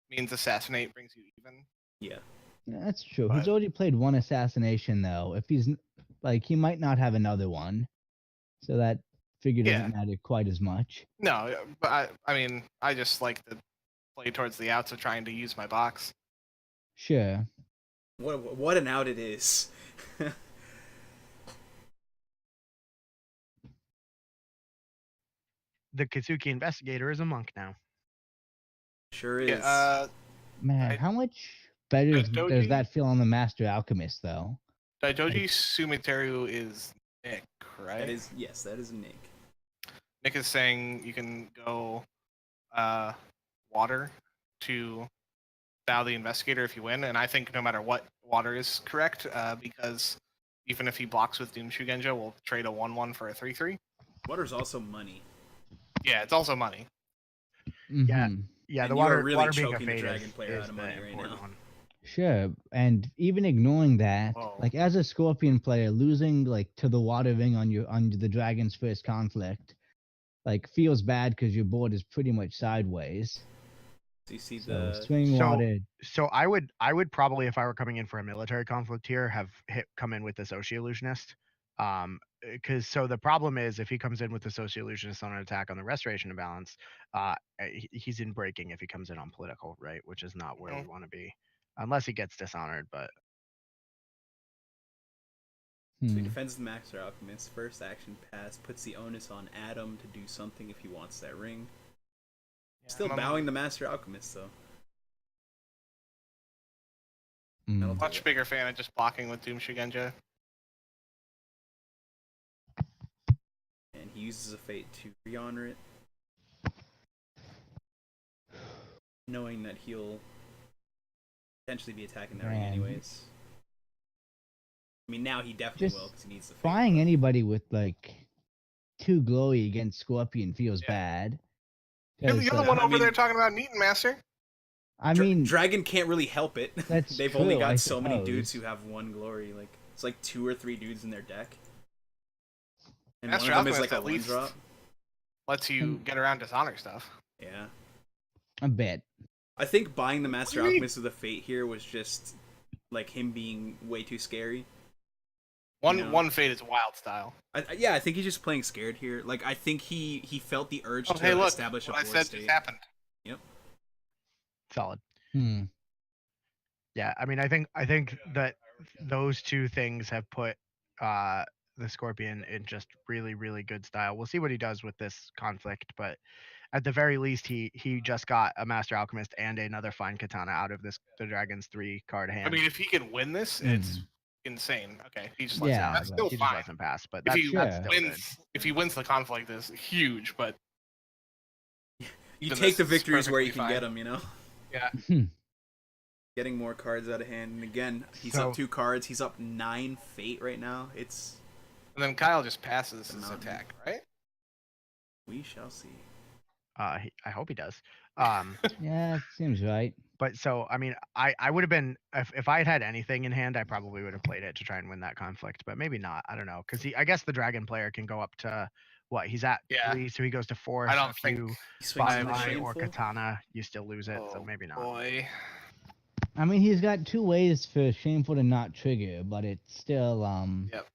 S1: means assassinate brings you even.
S2: Yeah.
S4: Yeah, that's true.
S1: But-
S4: He's already played 1 assassination though. If he's like, he might not have another one, so that figure doesn't matter quite as much.
S1: No, but I mean, I just like to play towards the outs of trying to use my box.
S4: Sure.
S2: What an out it is.
S3: The Kazuki investigator is a monk now.
S2: Sure is.
S1: Yeah,
S4: Man,
S1: I-
S4: how much better does
S1: Doji-
S4: that feel on the Master Alchemist though?
S1: Daijoji Sumiteru is Nick, right?
S2: that is Nick.
S1: Nick is saying you can go water to bow the investigator if you win, and I think no matter what, water is correct, because even if he blocks with Doom Shugenja, we'll trade a 1/1 for a 3/3.
S2: Water's also money.
S1: Yeah, it's also money.
S3: Yeah.
S4: Mhm.
S3: Yeah,
S2: And
S3: the
S2: you are
S3: water,
S2: really
S3: water being a
S2: choking the
S3: fade
S2: dragon
S3: is,
S2: player out
S3: is
S2: of
S3: the
S2: money right
S3: important
S2: now.
S3: one.
S4: Sure, and even ignoring that,
S1: Whoa.
S4: like as a Scorpion player, losing like to the water ring on the Dragon's first conflict, like feels bad because your board is pretty much sideways.
S2: So you see
S4: So
S2: the
S4: swing
S3: So-
S4: water.
S3: So I would probably, if I were coming in for a military conflict here, have come in with the Socio-Illusionist. Because so the problem is if he comes in with the Socio-Illusionist on an attack on the Restoration of Balance, he's in breaking if he comes in on political, right? Which is not where we want to be, unless he gets dishonored. But
S2: So he
S4: Hmm.
S2: defends the Master Alchemist. First action pass puts the onus on Adam to do something if he wants that ring. Still
S1: I'm
S2: bowing the Master Alchemist though.
S4: Hmm.
S2: That'll
S1: a much bigger fan of just blocking with Doom Shugenja.
S2: And he uses a fate to re-honor it, knowing that he'll potentially be attacking that ring
S4: Man.
S2: anyways. I mean, now he definitely
S4: Just
S2: will because he needs the fate.
S4: Buying
S2: but-
S4: anybody with like 2 glory against Scorpion feels
S1: Yeah.
S4: bad.
S1: You're
S4: 'Cause,
S1: the
S4: like,
S1: one
S2: I
S1: over
S2: mean-
S1: there talking about Neaton Master.
S4: I mean,
S2: Dragon can't really help it.
S4: That's
S2: They've only
S4: true,
S2: got
S4: I
S2: so many dudes
S4: suppose.
S2: who have 1 glory. Like it's like 2 or 3 dudes in their deck, and
S1: Master
S2: one of them is
S1: Alchemist
S2: like a
S1: at
S2: 1
S1: least
S2: drop.
S1: lets you get around dishonor stuff.
S2: Yeah.
S4: a bit.
S2: I think buying the Master
S1: do you mean?
S2: Alchemist with a fate here was just like him being way too scary.
S1: One
S2: No.
S1: one fate is wild style.
S2: I think he's just playing scared here. Like I think he felt the urge
S1: Oh,
S2: to
S1: hey, look!
S2: establish a
S1: What I
S2: board
S1: said
S2: state.
S1: just happened.
S3: solid.
S4: Hmm.
S3: Yeah, I mean, I think that those two things have put the Scorpion in just really, really good style. We'll see what he does with this conflict, but at the very least, he just got a Master Alchemist and another Fine Katana out of the Dragon's 3-card hand.
S1: I mean, if he can win this, it's insane. Okay, he just lets it.
S4: Yeah,
S1: That's
S4: but-
S1: still
S3: he just
S1: fine.
S3: lets him pass, but
S1: If
S3: that's,
S1: he
S3: that's
S4: Sure.
S3: still good.
S1: wins, if he wins the conflict, is huge. But
S2: You
S1: Even
S2: take the
S1: this is
S2: victories where you
S1: perfectly
S2: can get
S1: fine.
S2: them, you know?
S1: yeah,
S2: Getting more cards out of hand. And again, he's
S3: So-
S2: up 2 cards. He's up 9 fate right now. It's...
S1: and then Kyle just passes his
S2: Mountain.
S1: attack, right?
S2: We shall see.
S3: I hope he does.
S4: Yeah, it seems right.
S3: But so I mean, I would have been if I had had anything in hand, I probably would have played it to try and win that conflict, but maybe not. I don't know, because I guess the dragon player can go up to what he's at
S1: Yeah.
S3: 3, so he goes to 4.
S1: I
S3: so
S1: don't
S3: if
S1: think.
S3: you
S2: He swings
S3: spot
S2: in the
S3: line or
S2: shameful.
S3: katana, you still lose it. So
S1: Oh,
S3: maybe not.
S1: boy.
S4: I mean, he's got 2 ways for shameful to not trigger, but it's still
S1: Yep.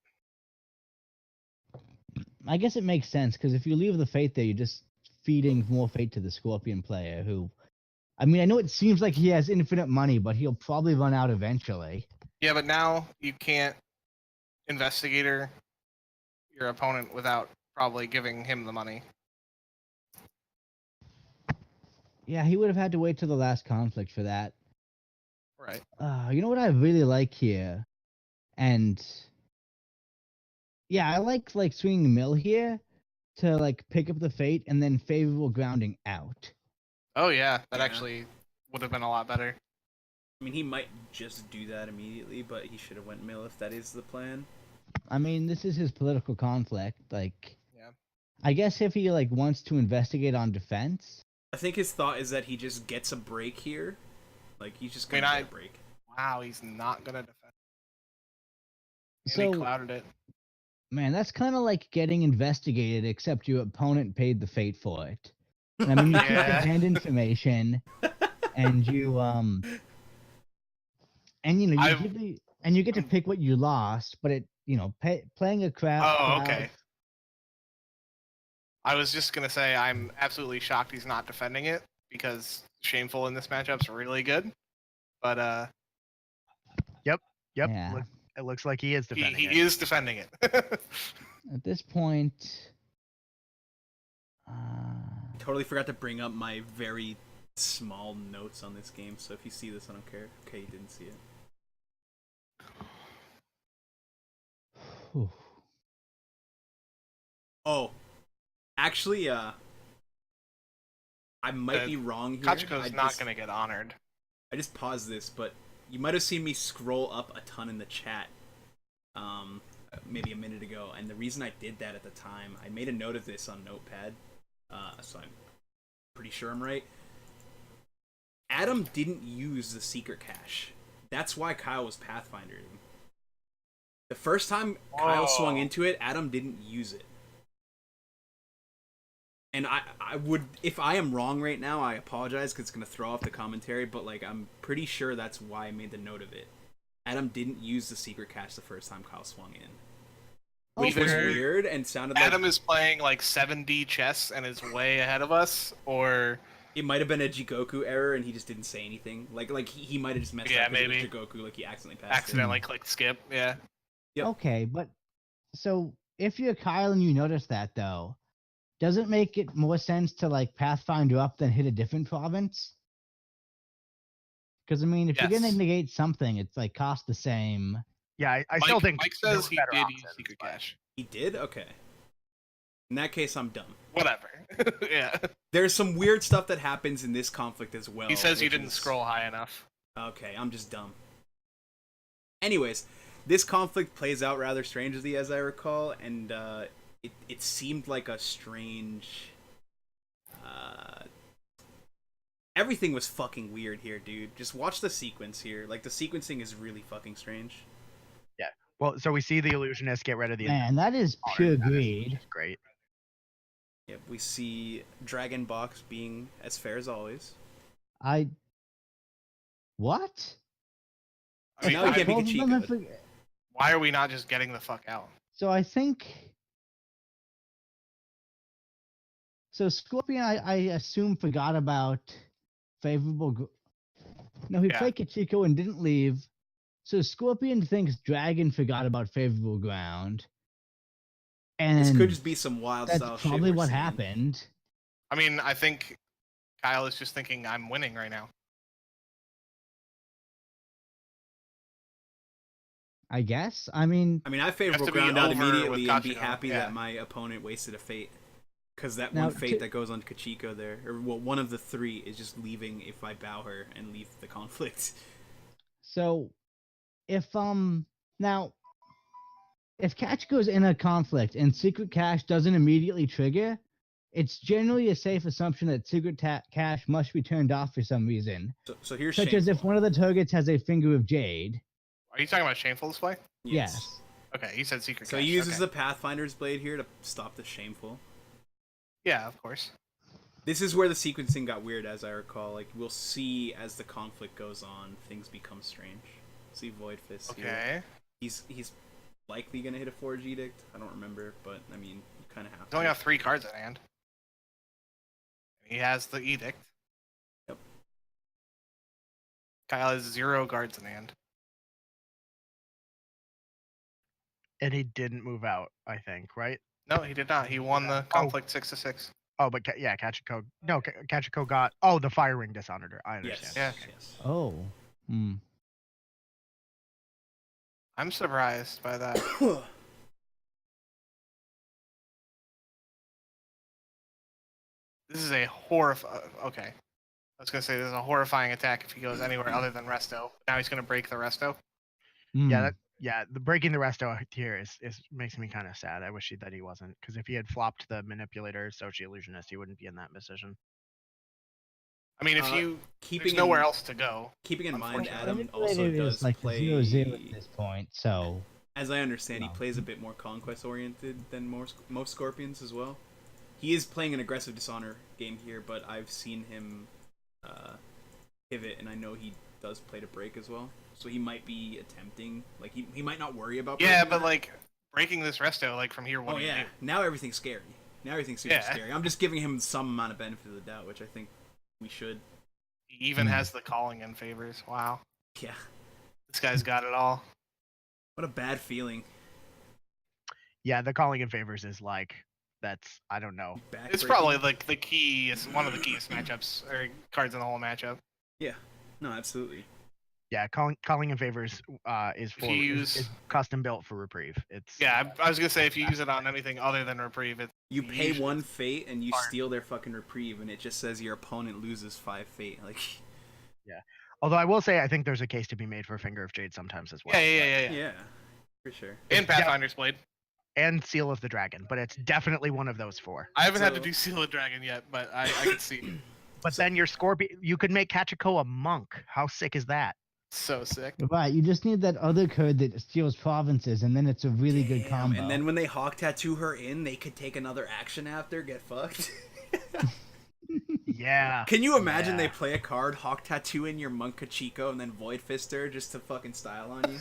S4: I guess it makes sense because if you leave the fate there, you're just feeding more fate to the Scorpion player. Who, I mean, I know it seems like he has infinite money, but he'll probably run out eventually.
S1: Yeah, but now you can't investigator your opponent without probably giving him the money.
S4: Yeah, he would have had to wait till the last conflict for that.
S1: Right.
S4: You know what I really like here, and yeah, I like swinging mill here to like pick up the fate and then favorable grounding out.
S1: Oh yeah, that
S2: Yeah.
S1: actually would have been a lot better.
S2: I mean, he might just do that immediately, but he should have went mill if that is the plan.
S4: I mean, this is his political conflict. Like,
S1: Yeah.
S4: I guess if he like wants to investigate on defense,
S2: I think his thought is that he just gets a break here. Like, he's just
S1: I mean,
S2: gonna get a break.
S1: Wow, he's not gonna defend. And
S4: so
S1: he clouded it.
S4: man, that's kind of like getting investigated, except your opponent paid the fate for it. And, I mean, you keep the
S1: Yeah.
S4: hand information, and you and you know
S1: I've-
S4: you get to pick what you lost, but it playing a crap.
S1: Oh, okay. I was just gonna say I'm absolutely shocked he's not defending it because shameful in this matchup's really good. But
S3: Yep.
S4: Yeah.
S3: It looks like he is defending
S1: he
S3: it.
S1: is defending it.
S4: At this point,
S2: Totally forgot to bring up my very small notes on this game, so if you see this, I don't care. Okay, you didn't see it.
S4: whew.
S2: Oh, actually, I might be wrong here.
S1: Kachiko's not gonna get honored.
S2: I just paused this, but you might have seen me scroll up a ton in the chat, maybe a minute ago, and the reason I did that at the time, I made a note of this on Notepad, so I'm pretty sure I'm right. Adam didn't use the secret cache. That's why Kyle was Pathfindering. The first time Kyle swung
S1: Whoa.
S2: into it, Adam didn't use it. And I would, if I am wrong right now, I apologize because it's going to throw off the commentary, but like I'm pretty sure that's why I made the note of it. Adam didn't use the secret cache the first time Kyle swung in. Which was
S1: Either
S2: weird and sounded like
S1: Adam is playing like 7D chess and is way ahead of us, or
S2: it might have been a Jigoku error and he just didn't say anything. Like he might have just messed
S1: Yeah,
S2: up 'cause it was
S1: maybe.
S2: Jigoku, like he accidentally passed
S1: accidentally clicked skip. Yeah.
S2: Yep.
S4: Okay, but so if you're Kyle and you notice that though, does it make it more sense to like Pathfinder up than hit a different province? Because I mean, if you're
S1: Yes.
S4: gonna negate something, it's like cost the same.
S3: Yeah, I still think
S1: Mike
S3: there
S1: says
S3: were
S1: he
S3: better
S1: did
S3: options,
S1: use secret
S3: but-
S1: cache.
S2: He did? Okay. In that case, I'm dumb.
S1: Whatever. Yeah.
S2: There's some weird stuff that happens in this conflict as well.
S1: He says you
S2: which
S1: didn't
S2: is-
S1: scroll high enough.
S2: Okay, I'm just dumb. Anyways, this conflict plays out rather strangely, as I recall, and it seemed like a strange. Everything was fucking weird here, dude. Just watch the sequence here. Like, the sequencing is really fucking strange.
S3: Well, so we see the illusionist get rid of the
S4: Man, that is
S3: honor,
S4: pure
S3: that is
S4: greed.
S3: great.
S2: Yep, we see Dragon Box being as fair as always.
S4: What?
S1: I mean,
S2: now he can't be
S4: Both of
S2: cheat
S4: them have
S2: code.
S1: why are we not just getting the fuck out?
S4: So I think. So Scorpion, I assume forgot about favorable. No, he
S1: Yeah.
S4: played Kachiko and didn't leave. So Scorpion thinks Dragon forgot about favorable ground. And
S2: This could just be some wild
S4: that's
S2: style shit.
S4: probably
S2: we're
S4: what
S2: seeing.
S4: happened.
S1: I mean, I think Kyle is just thinking I'm winning right now.
S4: I guess. I mean,
S2: I favorable
S1: to be
S2: ground out
S1: over with
S2: immediately and be
S1: Kachiko,
S2: happy
S1: yeah.
S2: that my opponent wasted a fate. Because that
S4: Now,
S2: one fate
S4: to-
S2: that goes on Kachiko there, or well, one of the three is just leaving if I bow her and leave the conflict.
S4: so if now if catch goes in a conflict and secret cache doesn't immediately trigger, it's generally a safe assumption that secret cache must be turned off for some reason,
S2: So here's
S4: such as if
S2: shameful.
S4: one of the targets has a finger of jade.
S1: Are you talking about shameful display?
S4: Yes.
S1: Okay, he said secret
S2: So
S1: cache.
S2: he uses
S1: okay.
S2: the Pathfinder's blade here to stop the shameful.
S1: Yeah, of course.
S2: This is where the sequencing got weird, as I recall. Like, we'll see as the conflict goes on, things become strange. See Void Fist here.
S1: Okay.
S2: He's likely gonna hit a Forge Edict. I don't remember, but I mean, you kind of have
S1: He's
S2: to.
S1: only got 3 cards at hand. He has the edict.
S2: Yep.
S1: Kyle has 0 cards in hand.
S3: And he didn't move out, I think, right?
S1: No, he did not. He won the conflict 6-6.
S3: Oh, but yeah, Kachiko. No, Kachiko got. the fire ring dishonored her. I understand.
S2: Yes.
S1: Yeah.
S2: Yes.
S4: Oh. Hmm.
S1: I'm surprised by that. This is a okay. I was gonna say this is a horrifying attack if he goes anywhere other than resto. Now he's gonna break the resto.
S3: Yeah, the breaking the resto here is makes me kind of sad. I wish that he wasn't, because if he had flopped the manipulator Sochi illusionist, he wouldn't be in that position.
S1: I mean, if you
S2: keeping
S1: there's nowhere
S2: in,
S1: else to go.
S2: Keeping in mind,
S1: Unfortunately.
S2: Adam also
S4: Manipulator
S2: does
S4: is like
S2: play.
S4: 0-0 at this point, so
S2: As I understand, he
S4: No.
S2: plays a bit more conquest oriented than most Scorpions as well. He is playing an aggressive dishonor game here, but I've seen him pivot, and I know he does play to break as well. So he might be attempting, like he might not worry about.
S1: Yeah,
S2: breaking
S1: but
S2: that.
S1: like breaking this resto, like from here, what
S2: Oh
S1: do you
S2: yeah,
S1: do?
S2: now everything's scary. Now everything's super
S1: Yeah.
S2: scary. I'm just giving him some amount of benefit of the doubt, which I think we should.
S1: He even has the calling in favors. Wow,
S2: Yeah.
S1: this guy's got it all.
S2: What a bad feeling.
S3: Yeah, the calling in favors is like I don't know.
S1: It's probably like the key is one of the keyest matchups or cards in the whole matchup.
S2: Yeah. No, absolutely.
S3: Yeah, calling in favors is
S1: If you
S3: is custom built for reprieve. It's
S1: Yeah, I was gonna say if you use it on anything other than reprieve,
S2: You pay
S1: usually
S2: one fate and you
S1: hard.
S2: steal their fucking reprieve, and it just says your opponent loses 5 fate. Like,
S3: Although I will say I think there's a case to be made for Finger of Jade sometimes as well.
S1: Yeah.
S2: yeah, for sure.
S1: And Pathfinder's Blade.
S3: And Seal of the Dragon, but it's definitely one of those 4.
S1: I haven't had to
S2: So-
S1: do Seal of Dragon yet, but I can see.
S3: But then your Scorpion, you could make Kachiko a monk. How sick is that?
S1: So sick.
S4: right, you just need that other card that steals provinces, and then it's a really good
S2: Damn,
S4: combo.
S2: and then when they Hawk Tattoo her in, they could take another action after, get fucked.
S3: Yeah.
S2: Can you imagine
S3: Yeah.
S2: they play a card, Hawk Tattoo in your Monk Kachiko, and then Void Fist her just to fucking style on you?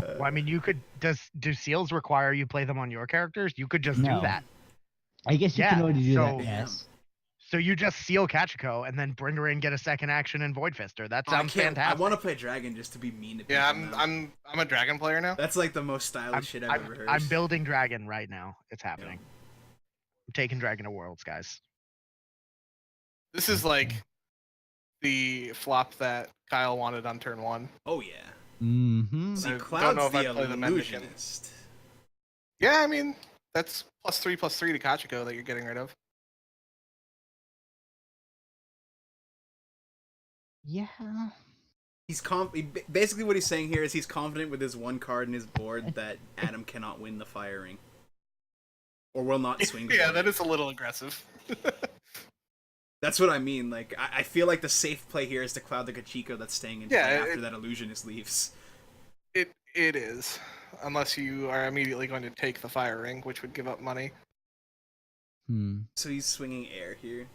S3: Well, I mean, you could. Do seals require you play them on your characters? You could just
S4: No.
S3: do that.
S4: I guess you
S3: Yeah,
S4: can already do
S3: so-
S4: that. Yes.
S3: So you just seal Kachiko and then bring her in, get a second action, and Void Fister. That
S2: I
S3: sounds
S2: can't.
S3: fantastic.
S2: I want to play Dragon just to be mean to people.
S1: Yeah,
S2: now.
S1: I'm a dragon player now.
S2: That's like the most stylish shit I've ever heard.
S3: I'm building Dragon right now. It's happening. I'm taking Dragon to Worlds, guys.
S1: This is like the flop that Kyle wanted on turn 1.
S2: Oh yeah.
S4: Mm-hmm.
S2: See,
S1: I don't
S2: Cloud's
S1: know if
S2: the
S1: I'd play the Mendicant.
S2: illusionist.
S1: Yeah, I mean that's +3/+3 to Kachiko that you're getting rid of.
S4: Yeah.
S2: Basically, what he's saying here is he's confident with his one card in his board that Adam cannot win the firing, or will not swing.
S1: Yeah,
S2: for
S1: that
S2: it.
S1: is a little aggressive.
S2: That's what I mean. Like, I feel like the safe play here is to cloud the Kachiko that's staying in
S1: Yeah,
S2: play
S1: it-
S2: after that illusionist leaves.
S1: It is, unless you are immediately going to take the fire ring, which would give up money.
S2: So he's swinging air here.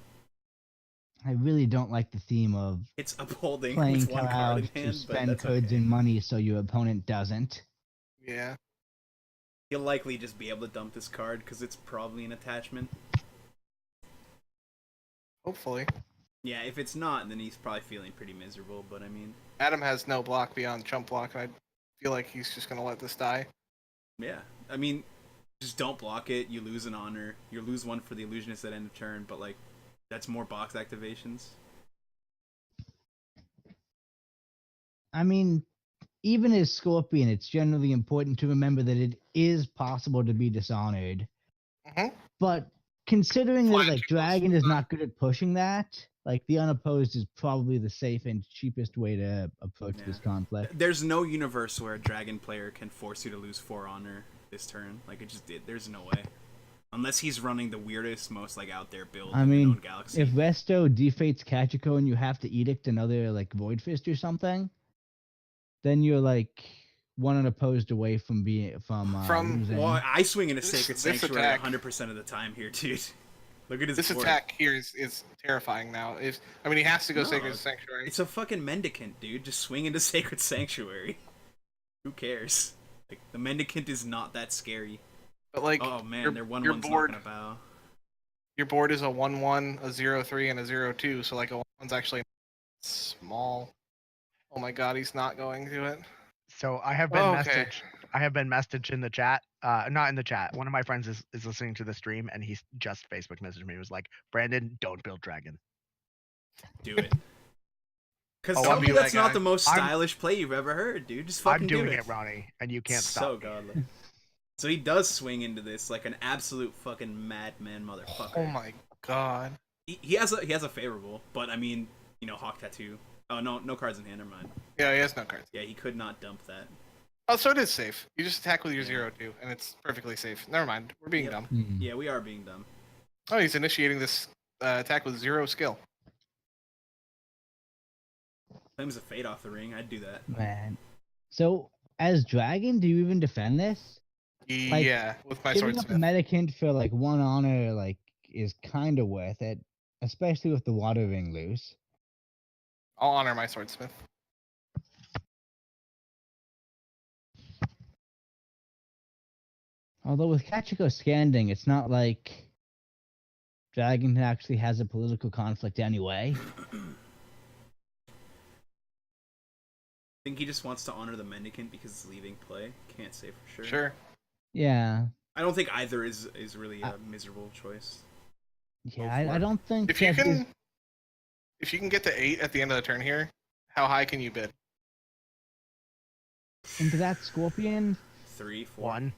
S4: I really don't like the theme of
S2: It's upholding
S4: playing
S2: with one card
S4: Cloud
S2: in
S4: to
S2: hand, but
S4: spend
S2: that's
S4: cards
S2: okay.
S4: and money so your opponent doesn't.
S1: Yeah.
S2: He'll likely just be able to dump this card because it's probably an attachment.
S1: Hopefully.
S2: Yeah, if it's not, then he's probably feeling pretty miserable. But I mean,
S1: Adam has no block beyond chump block, and I feel like he's just gonna let this die.
S2: Yeah, I mean, just don't block it. You lose an honor. You lose one for the illusionist at end of turn, but like, that's more box activations.
S4: I mean, even as Scorpion, it's generally important to remember that it is possible to be dishonored.
S1: Mhm.
S4: But considering that
S1: Flying
S4: like
S1: too close to
S4: Dragon
S1: the
S4: is
S1: sun.
S4: not good at pushing that, like the unopposed is probably the safe and cheapest way to approach
S2: Yeah.
S4: this conflict.
S2: There's no universe where a dragon player can force you to lose 4 honor this turn. Like, it just did. There's no way. Unless he's running the weirdest, most like out there build
S4: I
S2: in the known
S4: mean,
S2: galaxy.
S4: if Resto defeats Kachiko and you have to edict another like Void Fist or something, then you're like one unopposed away from losing.
S2: Well, I swing into
S1: This-
S2: Sacred
S1: this
S2: Sanctuary
S1: attack-
S2: 100% of the time here, dude. Look at his
S1: This
S2: board.
S1: attack here is terrifying now. I mean, he has to go
S2: No,
S1: Sacred Sanctuary.
S2: It's a fucking mendicant, dude. Just swing into Sacred Sanctuary. Who cares? Like, the mendicant is not that scary.
S1: But like,
S2: Oh man,
S1: your,
S2: their 1-1's
S1: your
S2: not
S1: board,
S2: gonna bow.
S1: your board is a 1-1, a 0-3, and a 0-2. So like a 1's actually small. Oh my god, he's not going to it.
S3: So I have been
S1: Okay.
S3: messaged in the chat. Not in the chat. One of my friends is listening to the stream, and he's just Facebook messaged me. He was like, "Brandon, don't build dragon."
S2: Do it. Because
S1: Oh,
S2: tell
S1: I'll
S2: me
S1: be
S2: that's
S1: that
S2: not
S1: guy.
S2: the most
S3: I'm-
S2: stylish play you've ever heard, dude. Just fucking
S3: I'm doing
S2: do
S3: it, Ronnie, and you can't
S2: So
S3: stop me.
S2: godly. So he does swing into this like an absolute fucking madman motherfucker.
S1: Oh my god.
S2: He has a favorable, but I mean, you know, Hawk Tattoo. Oh no cards in hand. Never mind.
S1: Yeah, he has no cards.
S2: Yeah, he could not dump that.
S1: Oh, so it is safe. You just attack with your
S2: Yeah.
S1: 0-2, and it's perfectly safe. Never mind. We're being
S2: Yep.
S1: dumb.
S4: Mhm.
S2: Yeah, we are being dumb.
S1: Oh, he's initiating this attack with 0 skill.
S2: Claims a fade off the ring. I'd do that.
S4: Man. So as Dragon, do you even defend this? Like,
S1: Yeah, with my
S4: Giving up a
S1: swordsmith.
S4: medicant for like 1 honor like is kind of worth it, especially with the water ring loose.
S1: I'll honor my swordsmith.
S4: Although with Kachiko Scanding, it's not like Dragon actually has a political conflict anyway.
S2: I think he just wants to honor the mendicant because it's leaving play. Can't say for sure.
S1: Sure.
S4: Yeah.
S2: I don't think either is really a miserable choice.
S4: Yeah,
S2: Go
S4: I
S2: for it.
S4: don't think
S1: If you
S4: that
S1: can, if you can get to 8 at the end of the turn here, how high can you bid?
S4: into that Scorpion.
S2: 3, 4.
S3: 1,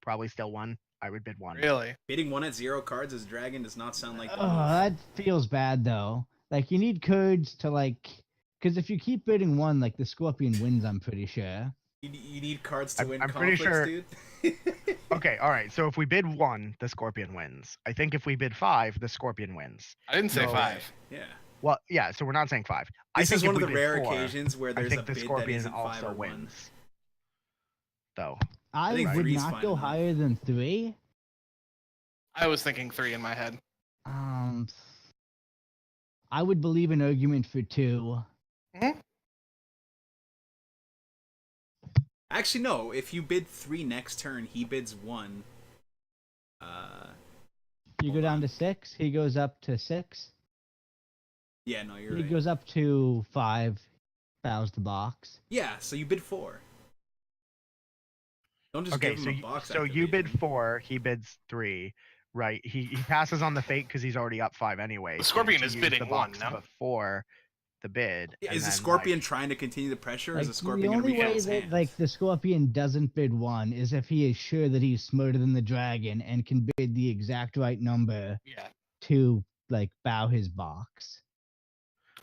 S3: probably still 1. I would bid 1.
S1: Really?
S2: Bidding 1 at 0 cards as dragon does not sound like the
S4: Oh,
S2: move.
S4: that feels bad though. Like you need codes to like, because if you keep bidding 1, like the Scorpion wins. I'm pretty sure.
S2: You need cards to win
S3: I'm pretty
S2: conflicts,
S3: sure-
S2: dude.
S3: Okay, all right. So if we bid 1, the Scorpion wins. I think if we bid 5, the Scorpion wins.
S1: I didn't say
S3: No.
S1: 5.
S2: Yeah.
S3: Well, yeah. So we're not saying 5. I
S2: This
S3: think
S2: is
S3: if
S2: one of
S3: we
S2: the
S3: bid
S2: rare
S3: 4,
S2: occasions where
S3: I
S2: there's a
S3: think the
S2: bid that
S3: Scorpion
S2: isn't 5
S3: also
S2: or 1.
S3: wins. Though.
S4: I
S2: think
S4: would
S2: 3's
S4: not
S2: fine
S4: go
S2: enough.
S4: higher than 3.
S1: I was thinking 3 in my head.
S4: I would believe an argument for 2.
S2: Actually, no. If you bid 3 next turn, he bids 1.
S4: You go down to 6. He goes up to 6.
S2: Yeah, no, you're
S4: He
S2: right.
S4: goes up to 5. Fouls the box.
S2: Yeah, so you bid 4. Don't just
S3: Okay,
S2: give
S3: so
S2: him a box
S3: so you bid
S2: activation.
S3: 4, he bids 3, right? He passes on the fate because he's already up 5 anyway.
S1: The
S3: to-
S1: Scorpion
S3: to
S1: is
S3: use
S1: bidding
S3: the
S1: 1,
S3: box
S1: no?
S3: before the bid.
S2: Yeah,
S3: and
S2: is the
S3: then,
S2: Scorpion
S3: like,
S2: trying to continue the pressure, or
S4: Like,
S2: is the
S4: the
S2: Scorpion going to
S4: only
S2: be in
S4: way
S2: his
S4: that
S2: hands?
S4: like the Scorpion doesn't bid 1 is if he is sure that he's smarter than the dragon and can bid the exact right number
S1: Yeah.
S4: to like bow his box.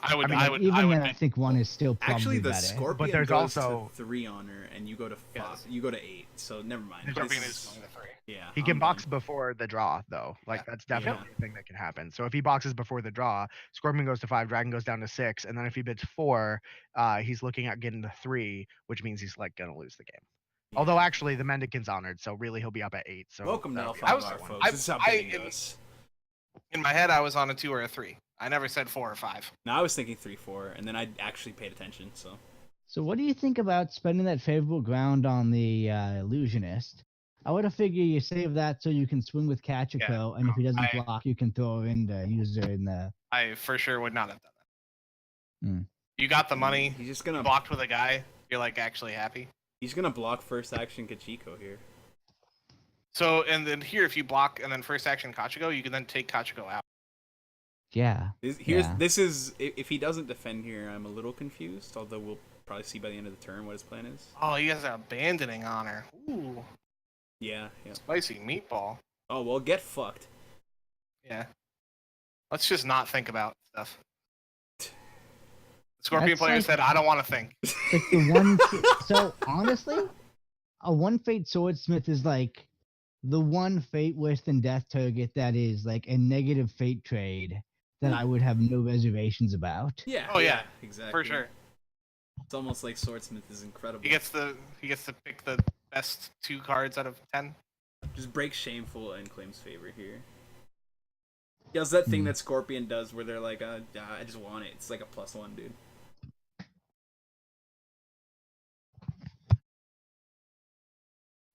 S1: I would.
S3: I mean,
S1: I
S4: Like,
S1: would.
S4: even
S1: I would
S4: then, I
S1: bid.
S4: think 1 is still probably
S2: Actually, the
S4: better.
S2: Scorpion
S3: there's
S2: goes
S3: also-
S2: to 3 honor, and you go to 5.
S1: Yes.
S2: You go to 8. So never mind.
S3: The
S2: This
S1: Scorpion is going to 3.
S2: Yeah.
S3: He
S2: I'm
S3: can box
S2: done.
S3: before the draw, though. Like
S1: Yeah.
S3: that's definitely a thing that can happen. So if he boxes before the draw, Scorpion goes to 5, Dragon goes down to 6, and then if he bids 4, he's looking at getting to 3, which means he's like gonna lose the game.
S2: Yeah.
S3: Although actually the Mendicant's honored, so really he'll be up at 8. So
S2: Welcome to
S3: that'll be
S2: NEL5R,
S3: a
S1: was-
S3: good one.
S2: folks. This is how bidding
S1: I-
S2: goes.
S1: In my head, I was on a 2 or a 3. I never said 4 or 5.
S2: Now I was thinking 3, 4, and then I actually paid attention. So
S4: So what do you think about spending that favorable ground on the illusionist? I would have figured you save that so you can swing with Kachiko, and if he doesn't
S1: I-
S4: block, you can throw her in the user in the.
S1: I for sure would not have done that.
S4: Hmm.
S1: You got the money.
S2: he's just gonna
S1: Blocked with a guy. You're like actually happy.
S2: block first action Kachiko here.
S1: So, and then here, if you block and then first action Kachiko, you can then take Kachiko out.
S4: Yeah.
S2: This is if he doesn't defend here, I'm a little confused. Although we'll probably see by the end of the turn what his plan is.
S1: Oh, he has an abandoning honor. Ooh,
S2: Yeah.
S1: spicy meatball.
S2: Oh well, get fucked.
S1: Yeah. Let's just not think about stuff. The Scorpion
S4: That's
S1: player
S4: like-
S1: said, "I don't want to think."
S4: Like the one. So honestly, a one fate swordsmith is like the one fate worse than death target that is like a negative fate trade that I would have no reservations about.
S2: Yeah.
S1: Oh, yeah,
S2: exactly.
S1: For sure.
S2: It's almost like Swordsmith is incredible.
S1: He gets to pick the best 2 cards out of 10.
S2: Just breaks Shameful and claims favor here. He does that thing
S4: Hmm.
S2: that Scorpion does where they're like, I just want it. It's like a +1, dude.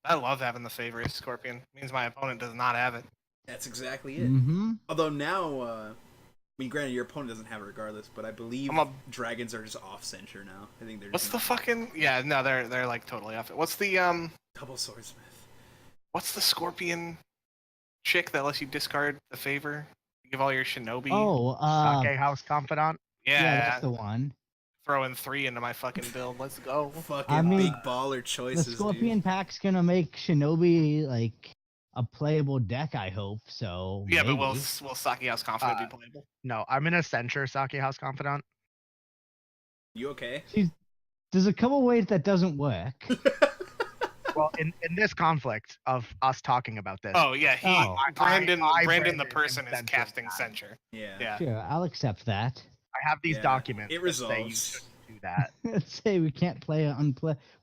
S1: I love having the favor as Scorpion. It means my opponent does not have it.
S2: That's exactly it.
S4: Mm-hmm.
S2: Although now, I mean, granted, your opponent doesn't have it regardless, but I believe
S1: I'm a-
S2: dragons are just off censure now. I think they're
S1: What's
S2: just
S1: the fucking? Yeah, no, they're like totally off it. What's the
S2: double swordsmith.
S1: What's the Scorpion chick that lets you discard the favor? You give all your shinobi.
S4: Oh,
S3: Sake House Confidant.
S1: yeah,
S4: that's the one.
S1: throwing 3 into my fucking build. Let's go.
S2: Fucking
S4: I mean,
S2: big baller
S4: The
S2: choices,
S4: Scorpion
S2: dude.
S4: pack's gonna make Shinobi like a playable deck, I hope. So
S1: Yeah, but will
S4: maybe.
S1: Saki House Confident be playable?
S3: No, I'm gonna censure Sake House Confidant.
S2: You okay?
S4: There's a couple ways that doesn't work.
S3: Well, in this conflict of us talking about this,
S1: Oh yeah,
S4: Oh.
S1: Brandon
S3: I
S1: Brandon the
S3: Brandon
S1: person
S3: am
S1: is
S3: censoring
S1: casting
S3: that.
S1: censure.
S2: Yeah.
S1: Yeah.
S4: Sure, I'll accept that.
S3: I have these
S2: Yeah,
S3: documents
S2: it
S3: that say you
S2: resolves.
S3: shouldn't do that.
S4: Let's say we can't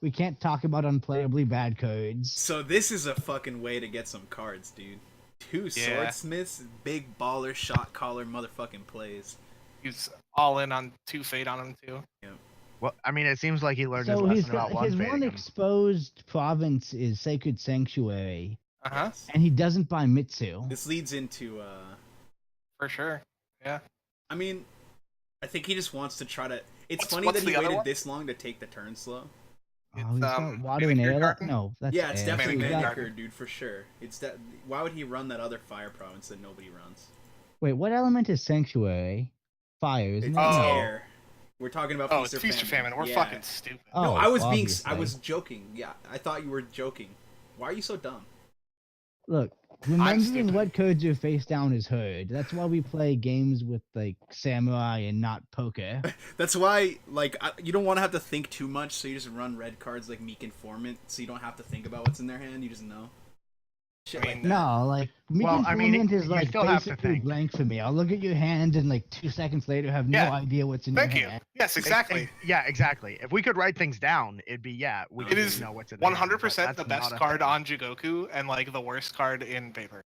S4: we can't talk about unplayably bad codes.
S2: So this is a fucking way to get some cards, dude. 2
S1: Yeah.
S2: swordsmiths, big baller shot caller motherfucking plays.
S1: He's all in on 2 fate on him too.
S3: Well, I mean, it seems like he learned his
S4: So he's
S3: lesson about
S4: got
S3: one
S4: his one
S3: fading him.
S4: exposed province is Sacred Sanctuary,
S1: Uh huh.
S2: Yes.
S4: and he doesn't buy Mitsu.
S2: This leads into
S1: For sure. Yeah.
S2: I mean, I think he just wants to try to. It's
S1: What's-
S2: funny
S1: what's
S2: that he
S1: the other
S2: waited
S1: one?
S2: this long to take the turn slow.
S4: Oh,
S1: It's,
S4: he's got water and
S1: Manicure
S4: air.
S1: Garden?
S4: No, that's
S2: Yeah, it's
S4: air.
S2: definitely
S1: Manicure
S4: We got-
S1: Garden.
S2: Manicure, dude, for sure. It's that. Why would he run that other fire province that nobody runs?
S4: Wait, what element is Sanctuary? Fire, isn't
S2: It's
S4: it?
S1: Oh.
S4: No.
S2: air. We're talking about
S1: Oh,
S2: feast
S1: it's
S2: or
S1: Feast or Famine. We're
S2: Yeah.
S1: fucking stupid.
S4: Oh,
S2: No, I was I
S4: obviously.
S2: was joking. Yeah, I thought you were joking. Why are you so dumb?
S4: Look, remembering
S1: stupid.
S4: what codes your face down is heard. That's why we play games with like samurai and not poker.
S2: That's why, like, you don't want to have to think too much, so you just run red cards like Meek Informant, so you don't have to think about what's in their hand. You just know. Shit
S1: I
S2: like
S1: mean,
S2: that.
S4: No, like
S3: Well, I mean,
S4: Informant is
S3: you
S4: like
S3: still have to
S4: basically
S3: think.
S4: blank for me. I'll look at your hand and like 2 seconds later have no
S1: Yeah.
S4: idea what's in
S1: Thank
S4: your
S1: you.
S4: hand.
S1: Yes, exactly.
S3: Yeah, exactly. If we could write things down, it'd be we
S2: It
S3: could
S1: is
S3: know what's in the hand, but
S1: 100% the
S3: that's
S1: best
S3: not a
S1: card
S3: thing.
S1: on Jigoku and like the worst card in paper.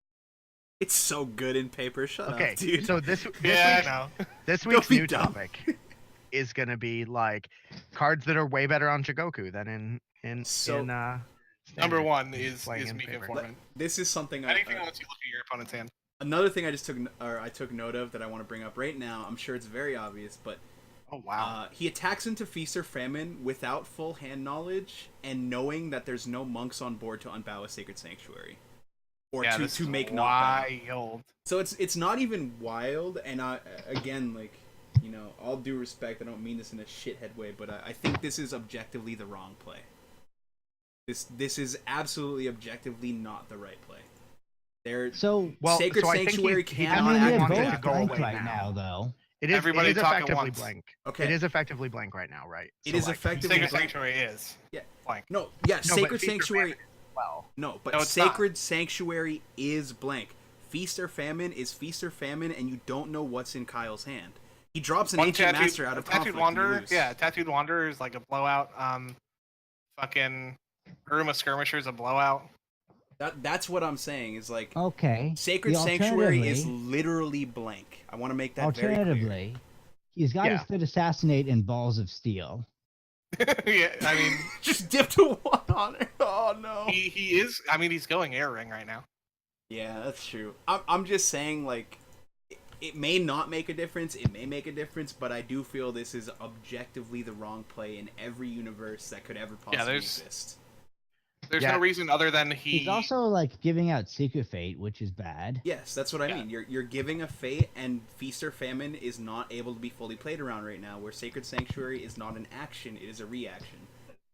S2: It's so good in paper. Shut
S3: Okay,
S2: up, dude.
S3: so this
S1: Yeah,
S3: week's,
S1: I know.
S3: this
S2: Don't
S3: week's
S2: be
S3: new
S2: dumb.
S3: topic is gonna be like cards that are way better on Jigoku than in
S2: So,
S3: Number
S1: Number 1 is
S3: playing in
S1: Meek
S3: paper.
S1: Informant.
S2: This is something
S1: Anything once you look at your opponent's hand.
S2: another thing I took note of that I want to bring up right now. I'm sure it's very obvious, but
S1: Oh wow.
S2: he attacks into Feast or Famine without full hand knowledge and knowing that there's no monks on board to unbow a Sacred Sanctuary or
S1: yeah,
S2: to
S1: this
S2: to
S1: is
S2: make knockdown.
S1: wild.
S2: So it's not even wild, and again, like, you know, all due respect, I don't mean this in a shithead way, but I think this is objectively the wrong play. This is absolutely objectively not the right play.
S4: So
S2: Sacred
S3: so I think
S2: Sanctuary
S3: he
S2: cannot
S4: I mean,
S3: not
S4: they're
S3: want it
S4: both
S3: to go
S4: blank
S3: away
S4: right now, though.
S3: It is,
S1: Everybody
S3: it is
S1: talking
S3: effectively
S1: once.
S3: blank.
S2: Okay.
S3: It is effectively blank right now, right?
S2: It
S3: So,
S2: is
S3: like,
S2: effectively
S1: Sacred
S2: blank.
S1: Sanctuary is.
S2: Yeah.
S1: Blank.
S2: No, yeah,
S3: No, but
S2: Sacred
S3: Feast or
S2: Sanctuary.
S3: Famine well.
S2: No, but
S1: No, it's
S2: Sacred Sanctuary is blank. Feast or Famine is Feast or Famine, and you don't know what's in Kyle's hand. He drops an
S1: One
S2: Ancient
S1: tattooed,
S2: Master out of
S1: Tattooed
S2: conflict. you
S1: Wanderer.
S2: lose.
S1: Yeah, Tattooed Wanderer is like a blowout. Fucking Uruma Skirmisher is a blowout.
S2: That's what I'm saying. Is like
S4: Okay.
S2: Sacred
S4: The
S2: Sanctuary is
S4: alternatively-
S2: literally blank. I want to make that very clear.
S4: Alternatively, he's got
S3: Yeah.
S4: his third assassinate and balls of steel.
S1: Yeah, I mean,
S2: Just dipped a 1 on it. Oh no.
S1: he is. I mean, he's going air ring right now.
S2: Yeah, that's true. I'm just saying, like, it may not make a difference. It may make a difference, but I do feel this is objectively the wrong play in every universe that could ever possibly
S1: there's-
S2: exist.
S1: There's
S3: Yeah.
S1: no reason other than
S4: He's also like giving out Secret Fate, which is bad.
S2: Yes, that's what I
S1: Yeah.
S2: mean. You're giving a fate, and Feast or Famine is not able to be fully played around right now. Where Sacred Sanctuary is not an action; it is a reaction.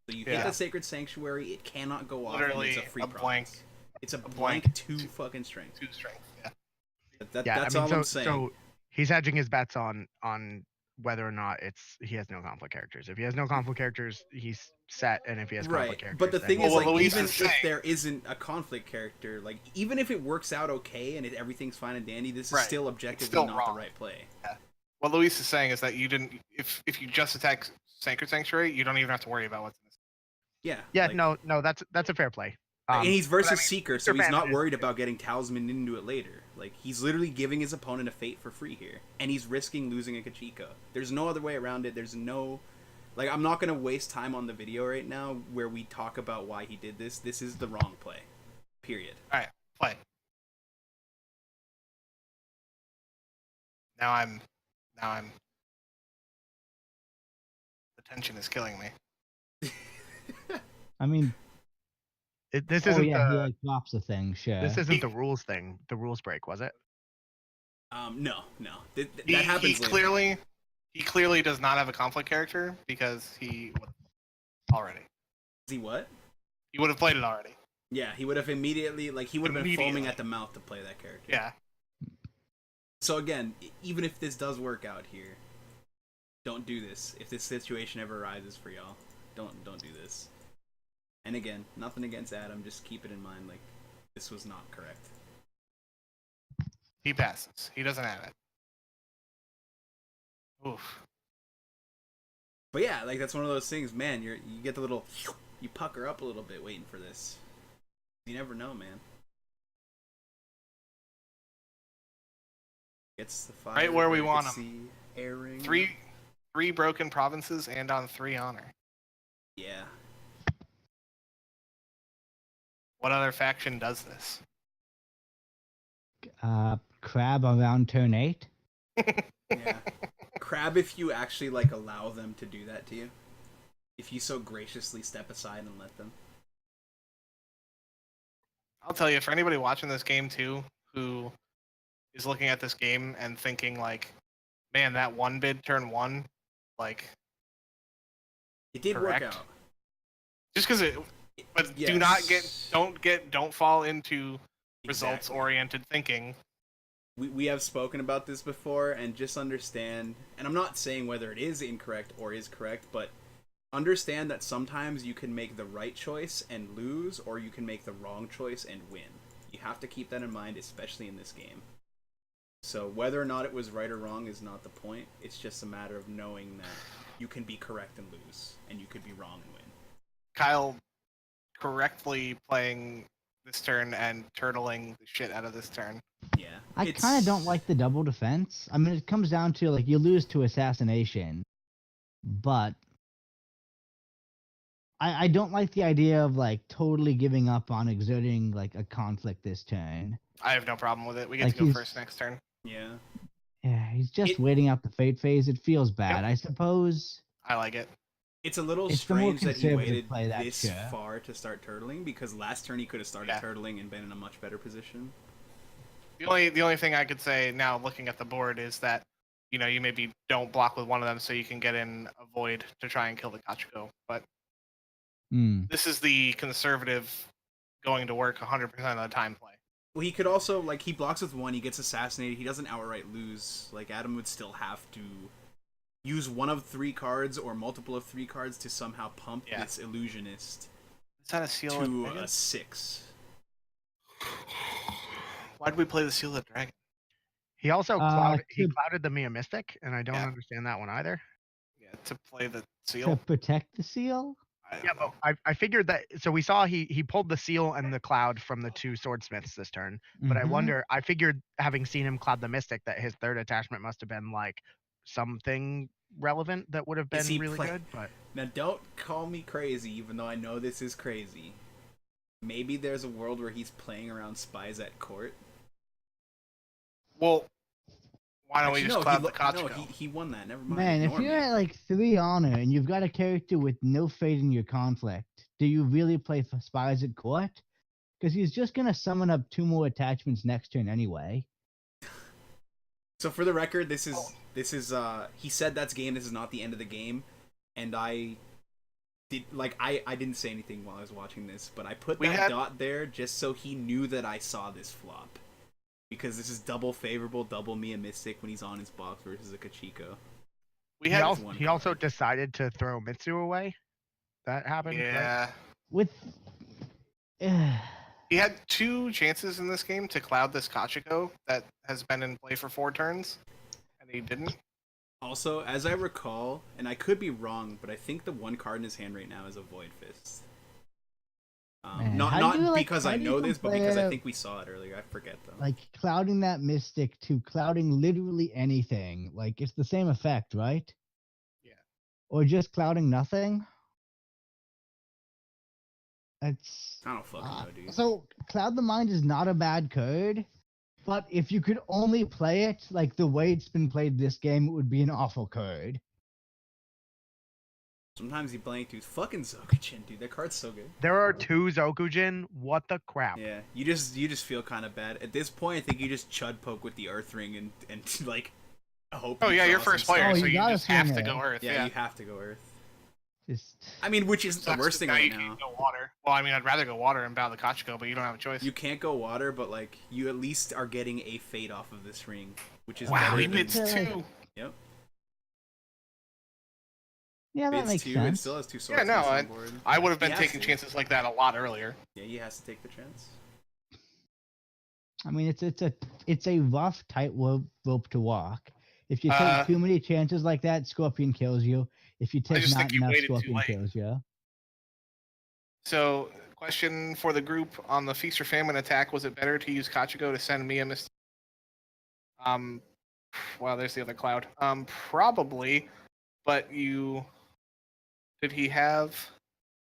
S2: So you hit
S1: Yeah.
S2: the Sacred Sanctuary, it cannot go off, and
S1: Literally
S2: it's a free
S1: a blank-
S2: province. It's a
S1: blank
S2: blank 2 fucking strength.
S1: 2 strength. Yeah.
S3: Yeah,
S2: That's
S3: I mean,
S2: all
S3: so
S2: I'm saying.
S3: so he's hedging his bets on whether or not he has no conflict characters. If he has no conflict characters, he's set, and if he has conflict
S2: Right,
S3: characters,
S2: but the
S3: then
S2: thing
S3: he's
S2: is,
S1: Well,
S2: like,
S1: what Luis
S2: even
S1: is
S2: if
S1: saying-
S2: there isn't a conflict character, like, even if it works out okay and everything's fine and dandy, this is
S1: Right.
S2: still
S1: It's
S2: objectively
S1: still
S2: not
S1: wrong.
S2: the right play.
S1: What Luis is saying is that you didn't. If you just attack Sacred Sanctuary, you don't even have to worry about what's in this.
S2: Yeah.
S3: yeah,
S2: like-
S3: no, that's a fair play.
S2: and he's
S3: but I
S2: versus
S3: mean,
S2: Seeker,
S3: Mr.
S2: so he's not
S3: Famine is-
S2: worried about getting Talisman into it later. Like, he's literally giving his opponent a fate for free here. And he's risking losing a Kachika. There's no other way around it. There's no... Like, I'm not going to waste time on the video right now where we talk about why he did this. This is the wrong play. Period.
S1: All right, play. Now I'm. The tension is killing me.
S4: I mean,
S3: This
S4: oh
S3: isn't
S4: yeah, he
S3: the
S4: like drops a thing. Sure.
S3: this isn't the rules thing. The rules break, was it?
S2: No. That
S1: He
S2: happens later.
S1: clearly does not have a conflict character because he would already.
S2: Is he what?
S1: He would have played it already.
S2: Yeah, he would have immediately, like, he would have been foaming
S1: Immediately.
S2: at the mouth to play that character.
S1: Yeah.
S2: So again, even if this does work out here, don't do this. If this situation ever arises for y'all, don't do this. And again, nothing against Adam, just keep it in mind, like, this was not correct.
S1: He passes. He doesn't have it. Oof.
S2: But yeah, like, that's one of those things, man, you get the little, you pucker up a little bit waiting for this. You never know, man. Gets the fire.
S1: Right where we
S2: you
S1: want
S2: can see airing.
S1: Three broken provinces and on 3 honor.
S2: Yeah.
S1: What other faction does this?
S4: Crab around turn 8.
S2: Yeah. Crab if you actually, like, allow them to do that to you. If you so graciously step aside and let them.
S1: I'll tell you, for anybody watching this game too, who is looking at this game and thinking like, man, that one bid turn 1, like,
S2: It did
S1: Correct.
S2: work out.
S1: just because it. But do not don't fall into results oriented thinking.
S2: We have spoken about this before, and just understand, and I'm not saying whether it is incorrect or is correct, but understand that sometimes you can make the right choice and lose, or you can make the wrong choice and win. You have to keep that in mind, especially in this game. So whether or not it was right or wrong is not the point. It's just a matter of knowing that you can be correct and lose, and you could be wrong and win.
S1: Kyle correctly playing this turn and turtling the shit out of this turn.
S2: Yeah.
S4: I kind of don't like the double defense. I mean, it comes down to like you lose to assassination, but I don't like the idea of like totally giving up on exerting like a conflict this turn.
S1: I have no problem with it. We get
S4: Like
S1: to go
S4: he's-
S1: first next turn.
S2: Yeah.
S4: Yeah, he's just
S2: It-
S4: waiting out the fate phase. It feels bad. I suppose.
S1: I like it.
S2: It's a little
S4: It's the more
S2: strange that he
S4: conservative
S2: waited
S4: play, that
S2: this
S4: shit.
S2: far to start turtling, because last turn he could have started
S1: Yeah.
S2: turtling and been in a much better position.
S1: The only thing I could say now, looking at the board, is that you maybe don't block with one of them so you can get in a void to try and kill the Kachiko. But
S4: Hmm.
S1: this is the conservative going to work 100% of the time play.
S2: Well, he could also, like, he blocks with one, he gets assassinated, he doesn't outright lose. Like, Adam would still have to use one of 3 cards or multiple of 3 cards to somehow pump
S1: Yeah.
S2: this illusionist
S1: Is that a seal
S2: to
S1: of
S2: a
S1: dragon?
S2: 6.
S1: Why did we play the seal of dragon?
S3: He also
S4: to-
S3: clouded the Mia Mystic, and I don't
S1: Yeah.
S3: understand that one either.
S1: Yeah, to play the
S4: To
S1: seal.
S4: protect the seal.
S1: I don't
S3: Yeah,
S1: know.
S3: but I figured that. So we saw he pulled the seal and the cloud from the 2 swordsmiths this turn. But I
S4: Mhm.
S3: wonder. I figured, having seen him cloud the Mystic, that his 3rd attachment must have been like something relevant that would have
S2: Is he
S3: been really
S2: play-
S3: good. But
S2: Now, don't call me crazy, even though I know this is crazy. Maybe there's a world where he's playing around spies at court.
S1: Well, Why don't we
S2: Actually,
S1: just
S2: no,
S1: cloud
S2: he,
S1: the Kochiko?
S2: no, he won that. Never mind.
S4: Man, if
S2: Ignore
S4: you're
S2: me.
S4: at like 3 honor and you've got a character with no fate in your conflict, do you really play for Spies at Court? Because he's just gonna summon up 2 more attachments next turn anyway.
S2: So for the record, this is he said that's game. This is not the end of the game, and I didn't say anything while I was watching this, but I put that dot there just so he knew that I saw this flop, because this is double favorable, double Mia Mystic when he's on his box versus a Kachiko.
S3: He also decided to throw Mitsu away. That happened.
S1: Yeah.
S3: Right?
S4: With
S1: He had 2 chances in this game to cloud this Kachiko that has been in play for 4 turns, and he didn't.
S2: Also, as I recall, and I could be wrong, but I think the one card in his hand right now is a Void Fist.
S4: Man,
S2: Not because
S4: how
S2: I
S4: do you
S2: know this, but because I
S4: compare,
S2: think we saw it earlier. I forget though.
S4: like clouding that Mystic to clouding literally anything. Like it's the same effect, right?
S1: Yeah.
S4: Or just clouding nothing. That's
S2: I don't fucking know, dude.
S4: So Cloud the Mind is not a bad card, but if you could only play it like the way it's been played this game, it would be an awful card.
S2: Sometimes he blanked, dude. Fucking Zokujin, dude. That card's so good.
S3: There are 2 Zokujin. What the crap?
S2: Yeah, you just feel kind of bad at this point. I think you just chud poke with the Earth Ring and like hope.
S1: Oh yeah, you're first player,
S4: Oh,
S1: so
S4: you
S1: you
S4: gotta
S1: just have
S4: swing
S1: to
S4: it.
S1: go Earth.
S2: Yeah,
S1: Yeah.
S2: you have to go Earth.
S4: Just
S2: I mean, which isn't the
S1: Sucks
S2: worst
S1: 'cause
S2: thing
S1: now
S2: right
S1: you
S2: now.
S1: can't go water. Well, I mean, I'd rather go water and bow the Kachiko, but you don't have a choice.
S2: You can't go water, but like you at least are getting a fate off of this ring, which is
S1: Wow,
S2: better
S1: he
S2: than
S1: mits 2.
S2: Yep.
S4: yeah, that
S2: Fates
S4: makes
S2: 2. It
S4: sense.
S2: still has 2
S1: Yeah,
S2: swords.
S1: no,
S2: on board.
S1: I would have been
S2: He has
S1: taking
S2: to.
S1: chances like that a lot earlier.
S2: Yeah, he has to take the chance.
S4: I mean, it's a rough tightrope to walk. If you take too many chances like that, Scorpion kills you. If you take
S1: just
S4: not
S1: think you
S4: enough,
S1: waited too
S4: Scorpion
S1: late.
S4: kills you.
S1: So, question for the group on the Feast or Famine attack: was it better to use Kachiko to send Mia Mystic? Well, there's the other cloud. Probably, but did he have?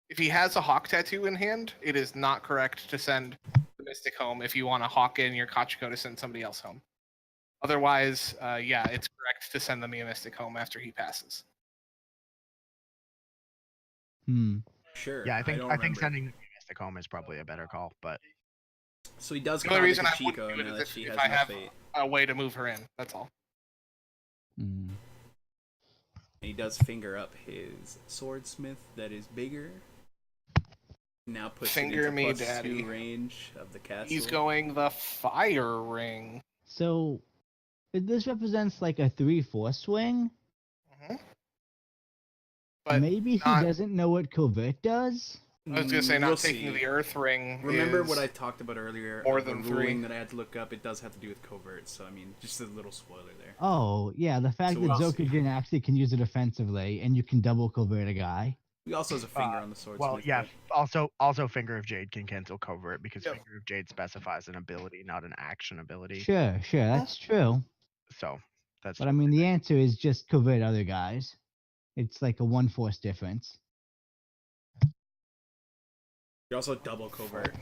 S1: If he has a hawk tattoo in hand, it is not correct to send the Mystic home if you want to hawk in your Kachiko to send somebody else home. Otherwise, yeah, it's correct to send the Mia Mystic home after he passes.
S2: Sure.
S3: Yeah, I think
S2: remember.
S3: sending the Mystic home is probably a better call, but
S2: So he does
S1: The
S2: cloud
S1: only
S2: the
S1: reason I wouldn't
S2: Kachiko
S1: do it
S2: now
S1: is
S2: that she
S1: if
S2: has
S1: I
S2: no
S1: have
S2: fate.
S1: a way to move her in. That's all.
S4: Hmm.
S2: And he does finger up his swordsmith that is bigger. Now puts
S1: Finger
S2: it into
S1: me,
S2: +2
S1: daddy.
S2: range of the castle.
S1: He's going the fire ring.
S4: So, this represents like a 3/4 swing.
S1: Mhm. But
S4: Maybe he
S1: not-
S4: doesn't know what Covert does.
S1: I was gonna say not
S2: We'll
S1: taking
S2: see.
S1: the Earth ring.
S2: Remember
S1: is
S2: what I talked about earlier?
S1: more
S2: of the
S1: than
S2: ruling
S1: 3.
S2: that I had to look up. It does have to do with covert. So I mean, just a little spoiler there.
S4: Oh, yeah, the fact
S2: So
S4: that
S2: we'll see.
S4: Zokujin actually can use it offensively, and you can double Covert a guy.
S2: He also has a finger on the swordsmith.
S3: well, yeah.
S2: but-
S3: Also, Finger of Jade can cancel covert because
S1: Yep.
S3: Finger of Jade specifies an ability, not an action ability.
S4: Sure, that's true.
S3: So that's.
S4: But I mean, the answer is just Covert other guys. It's like a 1 force difference.
S2: You're also double covert.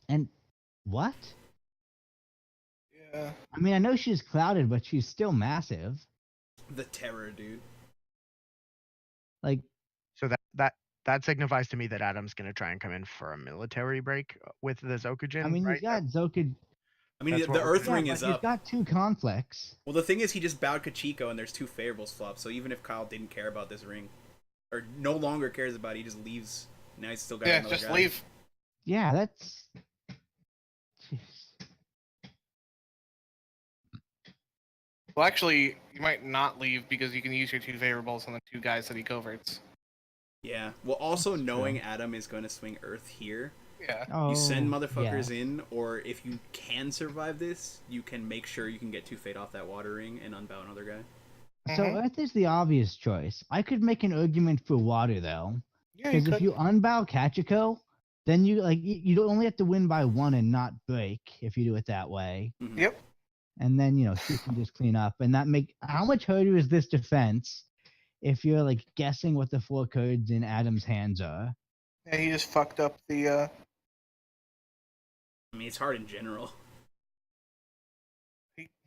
S4: And what?
S1: Yeah.
S4: I mean, I know she's clouded, but she's still massive.
S2: The terror, dude.
S4: Like,
S3: So that signifies to me that Adam's gonna try and come in for a military break with the Zokujin.
S4: I mean,
S3: right?
S4: he's got Zokujin.
S2: I mean,
S3: That's
S2: the
S3: what we're
S2: Earth
S3: gonna
S2: Ring
S4: but
S2: is
S4: he's
S2: up.
S4: got 2 conflicts.
S2: Well, the thing is, he just bowed Kachiko, and there's 2 favorables flopped. So even if Kyle didn't care about this ring, or no longer cares about it, he just leaves. Now he's still got
S1: Yeah,
S2: another
S1: just
S2: guy.
S1: leave.
S4: Yeah, that's. Jeez.
S1: Well, actually, you might not leave because you can use your 2 favorables on the 2 guys that he coverts.
S2: Yeah. Well, also
S4: That's
S2: knowing
S4: true.
S2: Adam is going to swing Earth here,
S1: Yeah.
S4: Oh,
S2: you send motherfuckers
S4: yeah.
S2: in, or if you can survive this, you can make sure you can get 2 fate off that water ring and unbow another guy.
S4: So
S1: Mhm.
S4: Earth is the obvious choice. I could make an argument for water though,
S1: Yeah,
S4: because if you unbow Kachiko, then you only have to win by 1 and not break if you do it that way.
S2: Mhm.
S1: Yep.
S4: And then she can just clean up, and that make how much harder is this defense if you're like guessing what the 4 cards in Adam's hands are?
S1: Yeah, he just fucked up the.
S2: I mean, it's hard in general.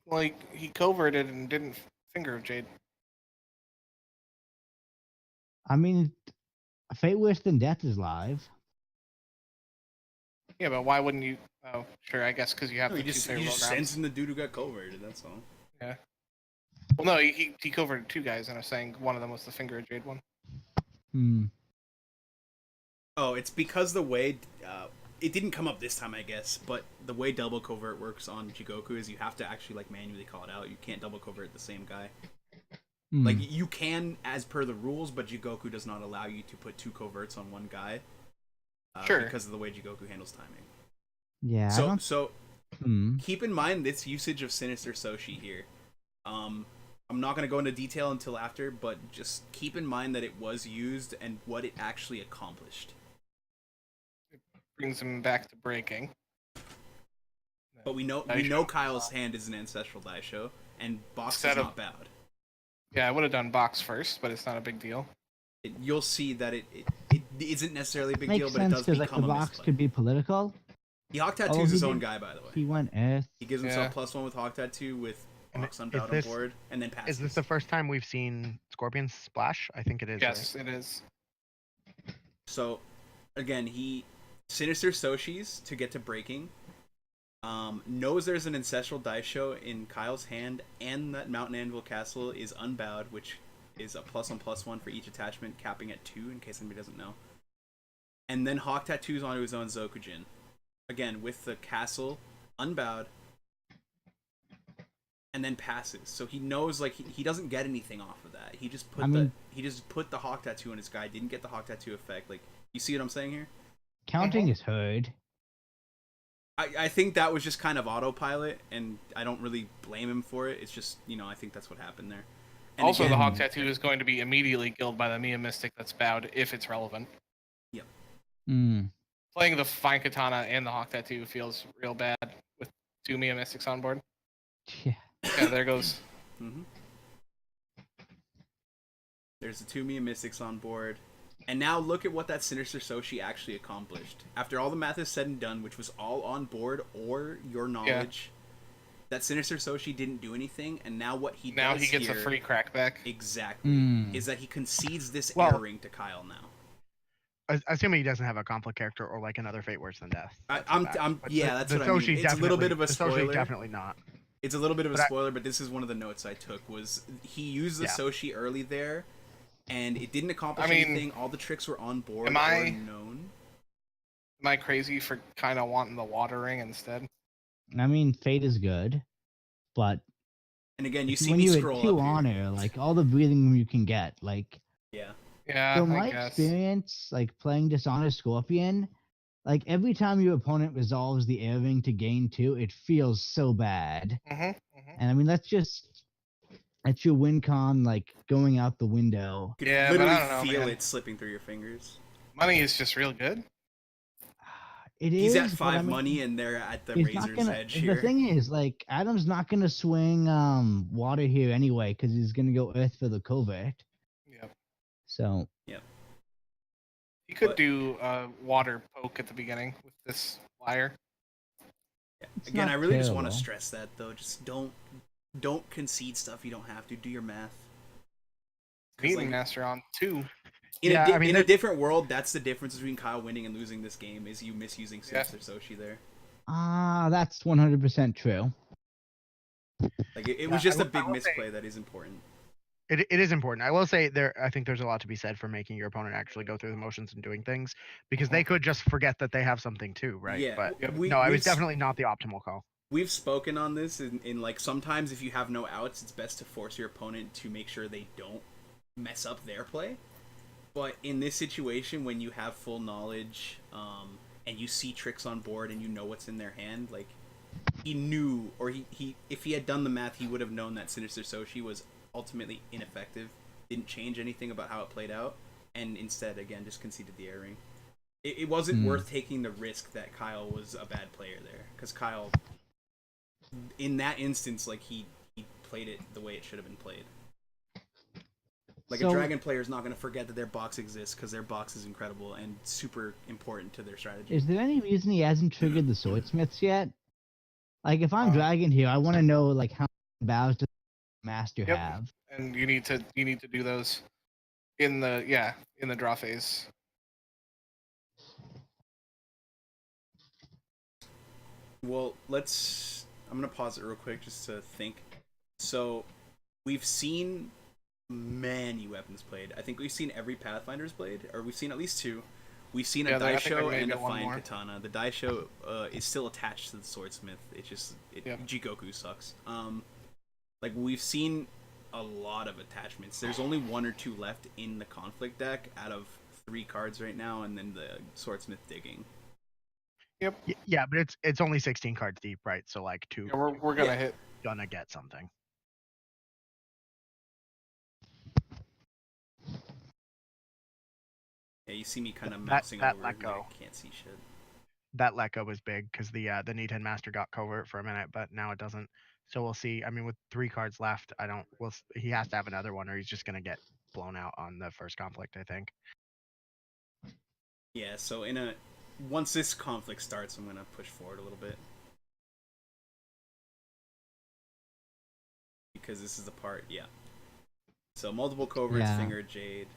S1: Well, he coverted and didn't finger of Jade.
S4: I mean, Fate Worse Than Death is live.
S1: Yeah, but why wouldn't you? Oh, sure, I guess because you have
S2: No,
S1: the
S2: he
S1: two
S2: just
S1: favorable grounds.
S2: sends in the dude who got covered, that's all.
S1: Yeah. Well, no, he covered two guys, and I was saying one of them was the finger of Jade one.
S4: Hmm.
S2: Oh, it's because the way it didn't come up this time, I guess, but the way double covert works on Jigoku is you have to actually like manually call it out. You can't double covert the same guy.
S4: Hmm.
S2: Like you can as per the rules, but Jigoku does not allow you to put two coverts on one guy.
S1: Sure.
S2: Because of the way Jigoku handles timing.
S4: Yeah. I don't.
S2: So
S4: Hmm.
S2: keep in mind this usage of Sinister Soshi here. I'm not going to go into detail until after, but just keep in mind that it was used and what it actually accomplished.
S1: Brings him back to breaking.
S2: But we know Kyle's hand is an ancestral Daisho, and box
S1: Instead
S2: is
S1: of-
S2: not bad.
S1: Yeah, I would have done box first, but it's not a big deal.
S2: You'll see that it isn't necessarily a big
S4: Makes
S2: deal, but it
S4: sense
S2: does
S4: because like
S2: become
S4: the
S2: a
S4: box
S2: misplay.
S4: could be political.
S2: He Hawk
S4: Oh,
S2: Tattoo's
S4: he
S2: his own
S4: did-
S2: guy, by the way.
S4: He went Earth.
S2: He gives himself +1 with Hawk Tattoo with
S3: And
S2: box
S3: is
S2: unbound on
S3: this-
S2: board, and then passes.
S3: Is this the first time we've seen Scorpion splash? I think it is.
S1: Yes, it is.
S2: So, again, he Sinister Soshis to get to breaking. Knows there's an ancestral Daisho in Kyle's hand, and that Mountain Anvil Castle is unbowed, which is a +1/+1 for each attachment, capping at 2, in case anybody doesn't know. And then Hawk Tattoos onto his own Zokujin. Again, with the castle unbowed, and then passes. So he knows like he doesn't get anything off of that. He just put the Hawk Tattoo on his guy. Didn't get the Hawk Tattoo effect. Like, you see what I'm saying here?
S4: Counting is heard.
S2: I think that was just kind of autopilot, and I don't really blame him for it. It's just, I think that's what happened there. And
S1: Also,
S2: again,
S1: the Hawk Tattoo is going to be immediately killed by the Mia Mystic that's bowed if it's relevant.
S4: Hmm.
S1: Playing the Fine Katana and the Hawk Tattoo feels real bad with two Mia Mystics on board.
S4: Yeah.
S1: Yeah, there goes.
S2: Mhm. There's the two Mia Mystics on board. And now look at what that Sinister Soshi actually accomplished. After all the math is said and done, which was all on board or your knowledge, that Sinister Soshi didn't do anything, and now what he
S1: Now
S2: does
S1: he gets
S2: here,
S1: a free crackback.
S2: exactly,
S4: Mm.
S2: is that he concedes this
S3: Well-
S2: air ring to Kyle now.
S3: Assuming he doesn't have a conflict character or like another Fate Worse Than Death.
S2: That's
S3: But
S2: what I mean.
S3: Soshi
S2: It's a little bit of a
S3: the Soshi
S2: spoiler.
S3: definitely not.
S2: It's a little bit of a
S3: But
S2: spoiler, but this is one of the notes I took, was he used the
S3: Yeah.
S2: Soshi early there, and it didn't accomplish
S1: I mean,
S2: anything. All the tricks were on board
S1: am
S2: or
S1: I-
S2: known.
S1: Am I crazy for kind of wanting the water ring instead?
S4: I mean, Fate is good, but
S2: And again, you see
S4: when
S2: me
S4: you're
S2: scroll
S4: at 2
S2: up here.
S4: honor, like all the breathing room you can get, like
S2: Yeah.
S1: Yeah,
S4: from my
S1: I guess.
S4: experience, like playing Dishonored Scorpion, like every time your opponent resolves the air ring to gain 2, it feels so bad.
S1: Mm-hmm.
S4: And I mean, that's your win con like going out the window.
S2: You could
S1: Yeah, but
S2: literally
S1: I don't know,
S2: feel
S1: man.
S2: it slipping through your fingers.
S1: Money is just real good.
S4: It is.
S2: He's at
S4: but
S2: 5
S4: I mean,
S2: money, and they're at the
S4: he's not
S2: razor's
S4: gonna.
S2: edge
S4: The
S2: here.
S4: thing is, like, Adam's not gonna swing water here anyway because he's gonna go Earth for the covert.
S1: Yeah.
S4: So
S1: He could
S2: But-
S1: do a water poke at the beginning with this flyer.
S4: it's
S2: Again,
S4: not
S2: I really just want to
S4: terrible.
S2: stress that, though. Just don't concede stuff you don't have to. Do your math. 'Cause,
S1: Meeting
S2: like,
S1: Master on 2.
S3: Yeah, I mean,
S2: in a
S3: there-
S2: different world, that's the difference between Kyle winning and losing this game, is you misusing
S1: Yeah.
S2: Sinister Soshi there.
S4: That's 100% true.
S2: Like, it
S3: Yeah,
S2: was just
S3: I
S2: a
S3: will-
S2: big
S3: I will say-
S2: misplay that is important.
S3: It is important. I will say I think there's a lot to be said for making your opponent actually go through the motions and doing things, because they could just forget that they have something too, right?
S2: Yeah,
S3: But
S2: we-
S3: no, it
S2: we've
S3: was definitely not the optimal call.
S2: We've spoken on this in like, sometimes if you have no outs, it's best to force your opponent to make sure they don't mess up their play. But in this situation, when you have full knowledge, and you see tricks on board and you know what's in their hand, like, he knew, or he if he had done the math, he would have known that Sinister Soshi was ultimately ineffective, didn't change anything about how it played out, and instead, again, just conceded the air ring. It wasn't worth taking the risk that Kyle was a bad player there, because Kyle, in that instance, like, he played it the way it should have been played. Like, a
S4: So-
S2: Dragon player is not going to forget that their box exists, because their box is incredible and super important to their strategy.
S4: Is there any reason he hasn't triggered the swordsmiths yet? Like if I'm
S1: Um,
S4: dragon here, I want to know like how many bows does master
S1: Yep.
S4: have.
S1: and you need to do those in the draw phase.
S2: Well, I'm gonna pause it real quick just to think. So, we've seen many weapons played. I think we've seen every Pathfinder's blade, or we've seen at least two. We've seen a
S1: Yeah, I think I
S2: Daisho
S1: may
S2: and a
S1: get one
S2: Fine
S1: more.
S2: Katana. The Daisho is still attached to the Swordsmith.
S1: Yep.
S2: Jigoku sucks. Like we've seen a lot of attachments. There's only one or two left in the conflict deck out of 3 cards right now, and then the Swordsmith digging.
S1: Yep.
S3: Yeah, but it's only 16 cards deep, right? So like two
S1: Yeah, we're gonna
S2: Yeah.
S1: hit.
S3: gonna get something.
S2: Yeah, you see me kind of
S3: That-
S2: mousing
S3: that
S2: over.
S3: let
S2: Like,
S3: go.
S2: I can't see shit.
S3: That let go was big because the Needhead Master got covert for a minute, but now it doesn't. So we'll see. I mean, with 3 cards left, he has to have another one, or he's just gonna get blown out on the first conflict, I think.
S2: Yeah, so once this conflict starts, I'm gonna push forward a little bit. Because this is the part, yeah. So multiple coverts,
S4: Yeah.
S2: Finger of Jade.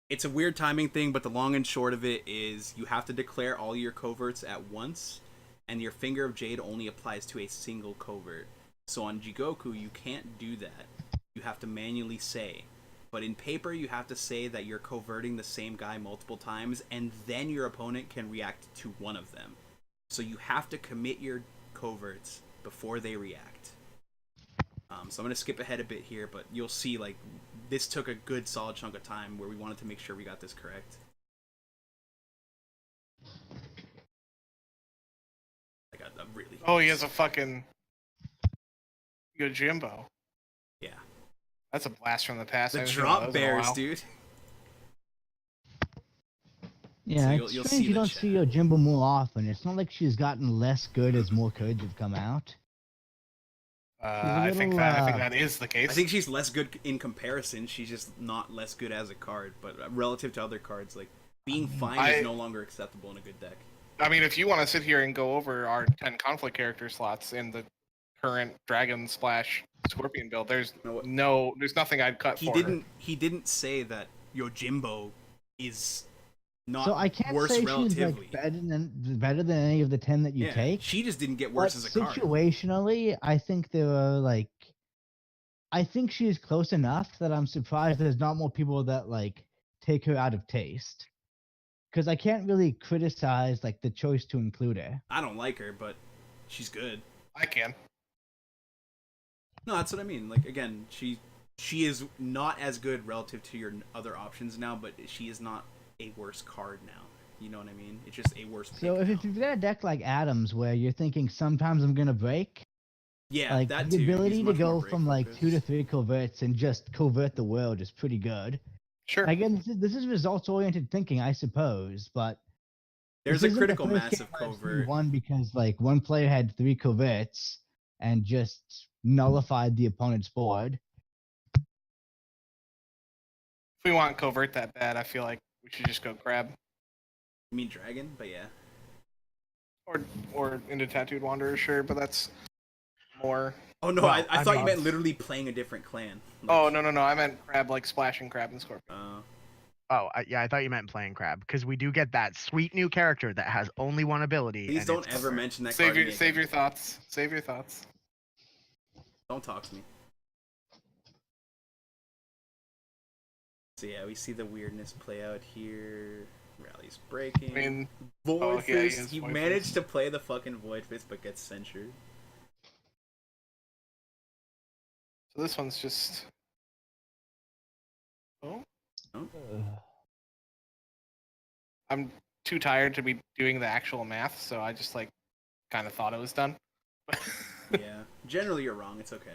S2: It's a weird timing thing, but the long and short of it is you have to declare all your coverts at once, and your Finger of Jade only applies to a single covert. So on Jigoku, you can't do that. You have to manually say. But in paper, you have to say that you're coverting the same guy multiple times, and then your opponent can react to one of them. So you have to commit your coverts before they react. So I'm going to skip ahead a bit here, but you'll see, like, this took a good solid chunk of time where we wanted to make sure we got this correct. I got a really...
S1: Oh, he has a fucking Yojimbo.
S2: Yeah.
S1: That's a blast from the past. I
S2: The
S1: haven't seen one of
S2: drop
S1: those in a
S2: bears,
S1: while.
S2: dude.
S4: Yeah,
S2: So
S4: it's
S2: you'll
S4: strange
S2: see
S4: you
S2: the
S4: don't
S2: chat.
S4: see Yojimbo more often. It's not like she's gotten less good as more codes have come out.
S1: I think that is the case.
S2: I think she's less good in comparison. She's just not less good as a card, but relative to other cards, like being fine is no longer acceptable in a good deck.
S1: I mean, if you want to sit here and go over our 10 conflict character slots in the current Dragon Splash Scorpion build, there's nothing I'd cut for her.
S2: He didn't say that Yojimbo is not
S4: So I can't
S2: worse
S4: say
S2: relatively.
S4: she's like better than any of the 10 that you
S2: Yeah,
S4: take.
S2: she just didn't get worse
S4: But
S2: as a card.
S4: situationally, I think there are like, I think she is close enough that I'm surprised there's not more people that like take her out of taste. Because I can't really criticize like the choice to include her.
S2: I don't like her, but she's good.
S1: I can.
S2: No, that's what I mean. Like again, she is not as good relative to your other options now, but she is not a worse card now. You know what I mean? It's just a worse pick
S4: So if
S2: now.
S4: you've got a deck like Adams where you're thinking sometimes I'm gonna break,
S2: Yeah,
S4: like
S2: that
S4: the
S2: too.
S4: ability
S2: He's
S4: to
S2: much more
S4: go
S2: break
S4: from like
S2: focused.
S4: 2 to 3 coverts and just covert the world is pretty good.
S1: Sure.
S4: Again, this is results oriented thinking, I suppose, but
S2: There's
S4: this
S2: a
S4: isn't the
S2: critical
S4: first
S2: mass
S4: game
S2: of
S4: where I've seen
S2: covert.
S4: one because like one player had 3 coverts and just nullified the opponent's board.
S1: If we want covert that bad, I feel like we should just go crab.
S2: I mean dragon, but yeah.
S1: Or into Tattooed Wanderer, sure, but that's more...
S2: Oh no,
S3: Well,
S2: I thought you
S3: mean-
S2: meant literally playing a different clan. Like,
S1: Oh, no, I meant crab like splashing crab and scorpion.
S3: I thought you meant playing crab because we do get that sweet new character that has only one ability.
S2: please
S3: and
S2: don't
S3: it's
S2: ever
S3: covert.
S2: mention that
S1: Save
S2: card.
S1: your save your thoughts. Save your thoughts.
S2: Don't talk to me. So yeah, we see the weirdness play out here. Rally's breaking.
S1: I mean,
S2: Void
S1: oh, yeah, he
S2: Fist.
S1: is
S2: He
S1: Void
S2: managed
S1: Fist.
S2: to play the fucking Void Fist, but gets censured.
S1: so this one's just... Oh? I'm too tired to be doing the actual math, so I just, like, kind of thought it was done.
S2: Yeah. Generally, you're wrong. It's okay.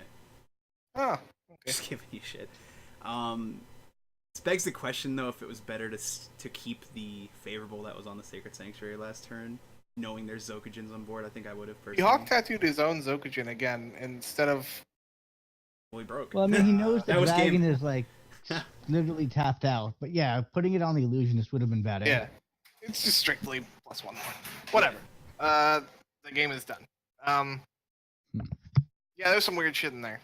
S1: Oh, okay.
S2: Just giving you shit. This begs the question, though, if it was better to keep the favorable that was on the Sacred Sanctuary last turn, knowing there's Zokujins on board. I think I would have
S1: He
S2: personally.
S1: Hawk tattooed his own Zokujin again instead of...
S2: Well, he broke.
S4: Well, I mean, he knows the
S2: That was
S4: dragon
S2: game.
S4: is like literally tapped out. But yeah, putting it on the illusionist would have been better.
S1: Yeah. It's just strictly +1 more. Whatever. the game is done. Yeah, there's some weird shit in there.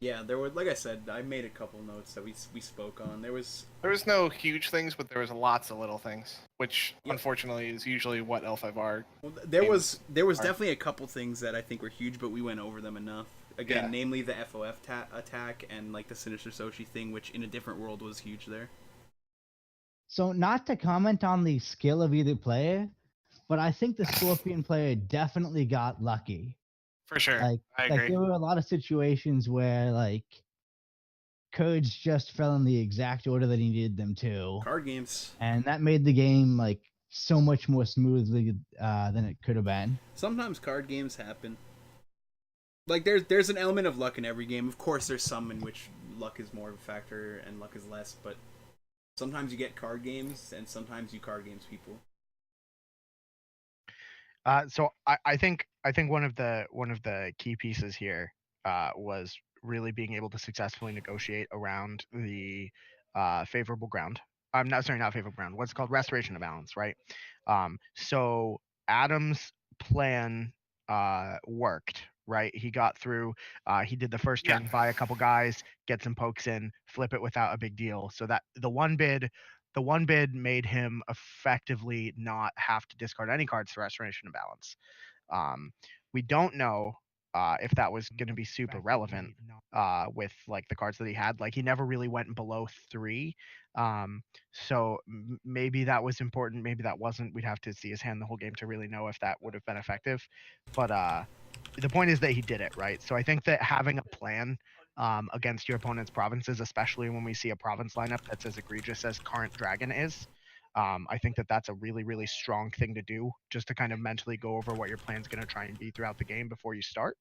S2: Yeah, there were, like I said, I made a couple notes that we spoke on. There was
S1: No huge things, but there was lots of little things, which
S2: Yep.
S1: unfortunately is usually what L5R.
S2: well, there was
S1: are-
S2: definitely a couple things that I think were huge, but we went over them enough. Again,
S1: Yeah.
S2: namely the FOF attack and like the Sinister Soshi thing, which in a different world was huge there.
S4: So not to comment on the skill of either player, but I think the Scorpion player definitely got lucky.
S1: For sure,
S4: Like,
S1: I
S4: like
S1: agree.
S4: there were a lot of situations where like codes just fell in the exact order that he needed them to,
S2: Card games.
S4: and that made the game like so much more smoothly than it could have been.
S2: Sometimes card games happen. Like there's an element of luck in every game. Of course, there's some in which luck is more of a factor and luck is less, but sometimes you get card games and sometimes you card games people.
S3: So I think one of the key pieces here was really being able to successfully negotiate around the favorable ground. I'm not sorry, not favorable ground. What's it called restoration of balance, right? So Adam's plan worked, right? He got through. He did the first turn, buy a couple guys, get some pokes in, flip it without a big deal. So that the one bid made him effectively not have to discard any cards for restoration of balance. We don't know if that was going to be super relevant with like the cards that he had. Like he never really went below 3. So maybe that was important. Maybe that wasn't. We'd have to see his hand the whole game to really know if that would have been effective. But the point is that he did it, right? So I think that having a plan against your opponent's provinces, especially when we see a province lineup that's as egregious as current Dragon is, I think that that's a really, really strong thing to do, just to kind of mentally go over what your plan's going to try and be throughout the game before you start.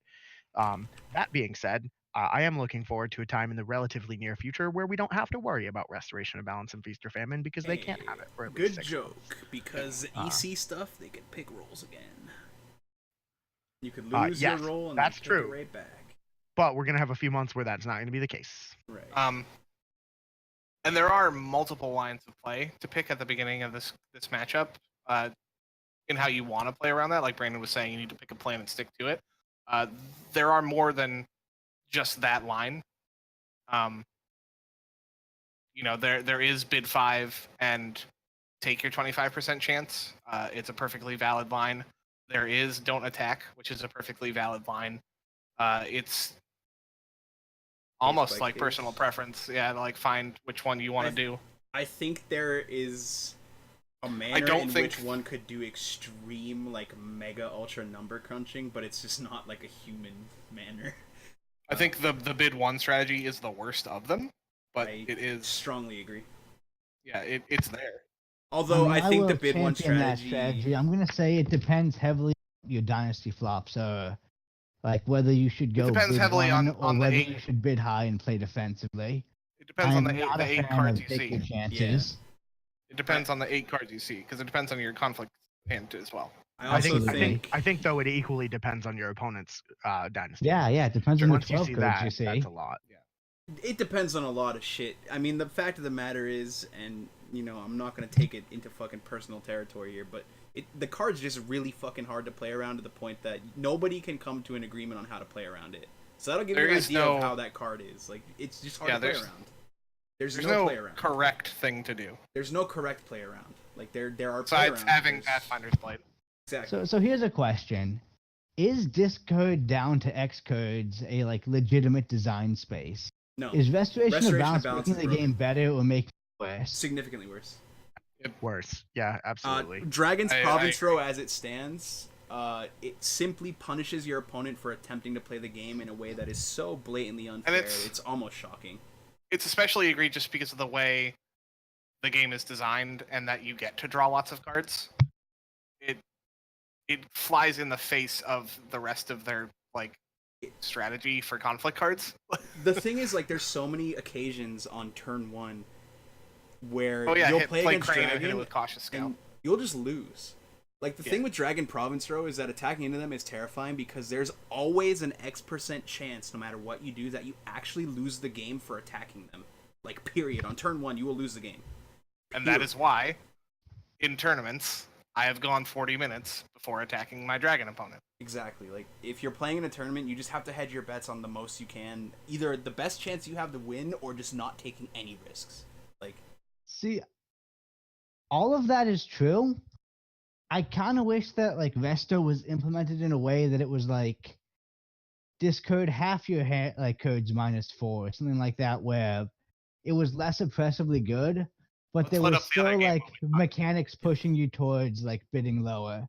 S3: That being said, I am looking forward to a time in the relatively near future where we don't have to worry about restoration of balance and feast or famine because they can't have it for at least
S2: Good
S3: 6
S2: joke,
S3: months.
S2: because EC stuff they can pick rolls again. You could lose
S3: yes,
S2: your roll and
S3: that's
S2: then pick
S3: true.
S2: it right back.
S3: But we're going to have a few months where that's not going to be the case.
S2: Right.
S1: And there are multiple lines of play to pick at the beginning of this matchup. In how you want to play around that, like Brandon was saying, you need to pick a plan and stick to it. There are more than just that line. There is bid 5 and take your 25% chance. It's a perfectly valid line. There is don't attack, which is a perfectly valid line. It's almost
S2: by
S1: like personal
S2: case.
S1: preference. Yeah, to like find which one you want to do.
S2: I think there is a manner
S1: don't
S2: in
S1: think-
S2: which one could do extreme, like, mega ultra number crunching, but it's just not like a human manner.
S1: I think the bid 1 strategy is the worst of them, but
S2: I
S1: it is
S2: strongly agree.
S1: yeah, it's there.
S2: Although I, think
S4: will
S2: the bid 1
S4: champion that
S2: strategy.
S4: I'm gonna say it depends heavily on your dynasty flops, like whether you should go
S1: depends
S4: bid
S1: heavily
S4: 1
S1: on
S4: or
S1: the
S4: whether
S1: 8.
S4: you should bid high and play defensively.
S1: It depends
S4: I
S1: on
S4: am
S1: the
S4: not
S1: the
S4: a
S1: 8
S4: fan
S1: cards
S4: of
S1: you
S4: take your
S1: see.
S4: chances.
S1: It depends on the 8 cards you see, because it depends on your conflict hand as well.
S2: I also
S3: I think though it equally depends on your opponent's dynasty.
S4: Yeah, it depends on the
S3: Once you
S4: 12
S3: see
S4: codes
S3: that,
S4: you see.
S3: that's a lot.
S2: it depends on a lot of shit. I mean, the fact of the matter is, and I'm not gonna take it into fucking personal territory here, but the card's just really fucking hard to play around to the point that nobody can come to an agreement on how to play around it. So that'll give you an idea of how that card is. Like, it's just hard to play around. There's no play around.
S1: Correct thing to do.
S2: There's no correct play around. Like, there are
S1: Besides
S2: play arounds.
S1: having Pathfinder's Blade.
S2: Exactly.
S4: So here's a question: is disc code down to X codes a like legitimate design space?
S2: No.
S4: Is restoration of balance
S2: is
S4: making the
S2: broken.
S4: game better or making it worse?
S2: Significantly worse.
S3: Worse. Yeah, absolutely.
S2: Dragon's
S1: I
S2: Province Row, as it stands, it simply punishes your opponent for attempting to play the game in a way that is so blatantly unfair. It's almost shocking.
S1: It's especially egregious because of the way the game is designed and that you get to draw lots of cards. It flies in the face of the rest of their like strategy for conflict cards.
S2: The thing is, like, there's so many occasions on turn 1 where
S1: you'll
S2: play against
S1: Crane and
S2: Dragon
S1: hit it with Cautious Scout.
S2: and you'll just lose. Like, the thing with Dragon Province Row is that attacking into them is terrifying because there's always an X% chance, no matter what you do, that you actually lose the game for attacking them. Like, period. On turn 1, you will lose the game.
S1: And that is why, in tournaments, I have gone 40 minutes before attacking my dragon opponent.
S2: Exactly. Like, if you're playing in a tournament, you just have to hedge your bets on the most you can. Either the best chance you have to win, or just not taking any risks. Like,
S4: See, all of that is true. I kind of wish that like Resto was implemented in a way that it was like discard half your like codes -4 or something like that, where it was less oppressively good, but
S1: Let's
S4: there
S1: load
S4: was
S1: up the other
S4: still
S1: game
S4: like
S1: while we talk.
S4: mechanics pushing you towards like bidding lower.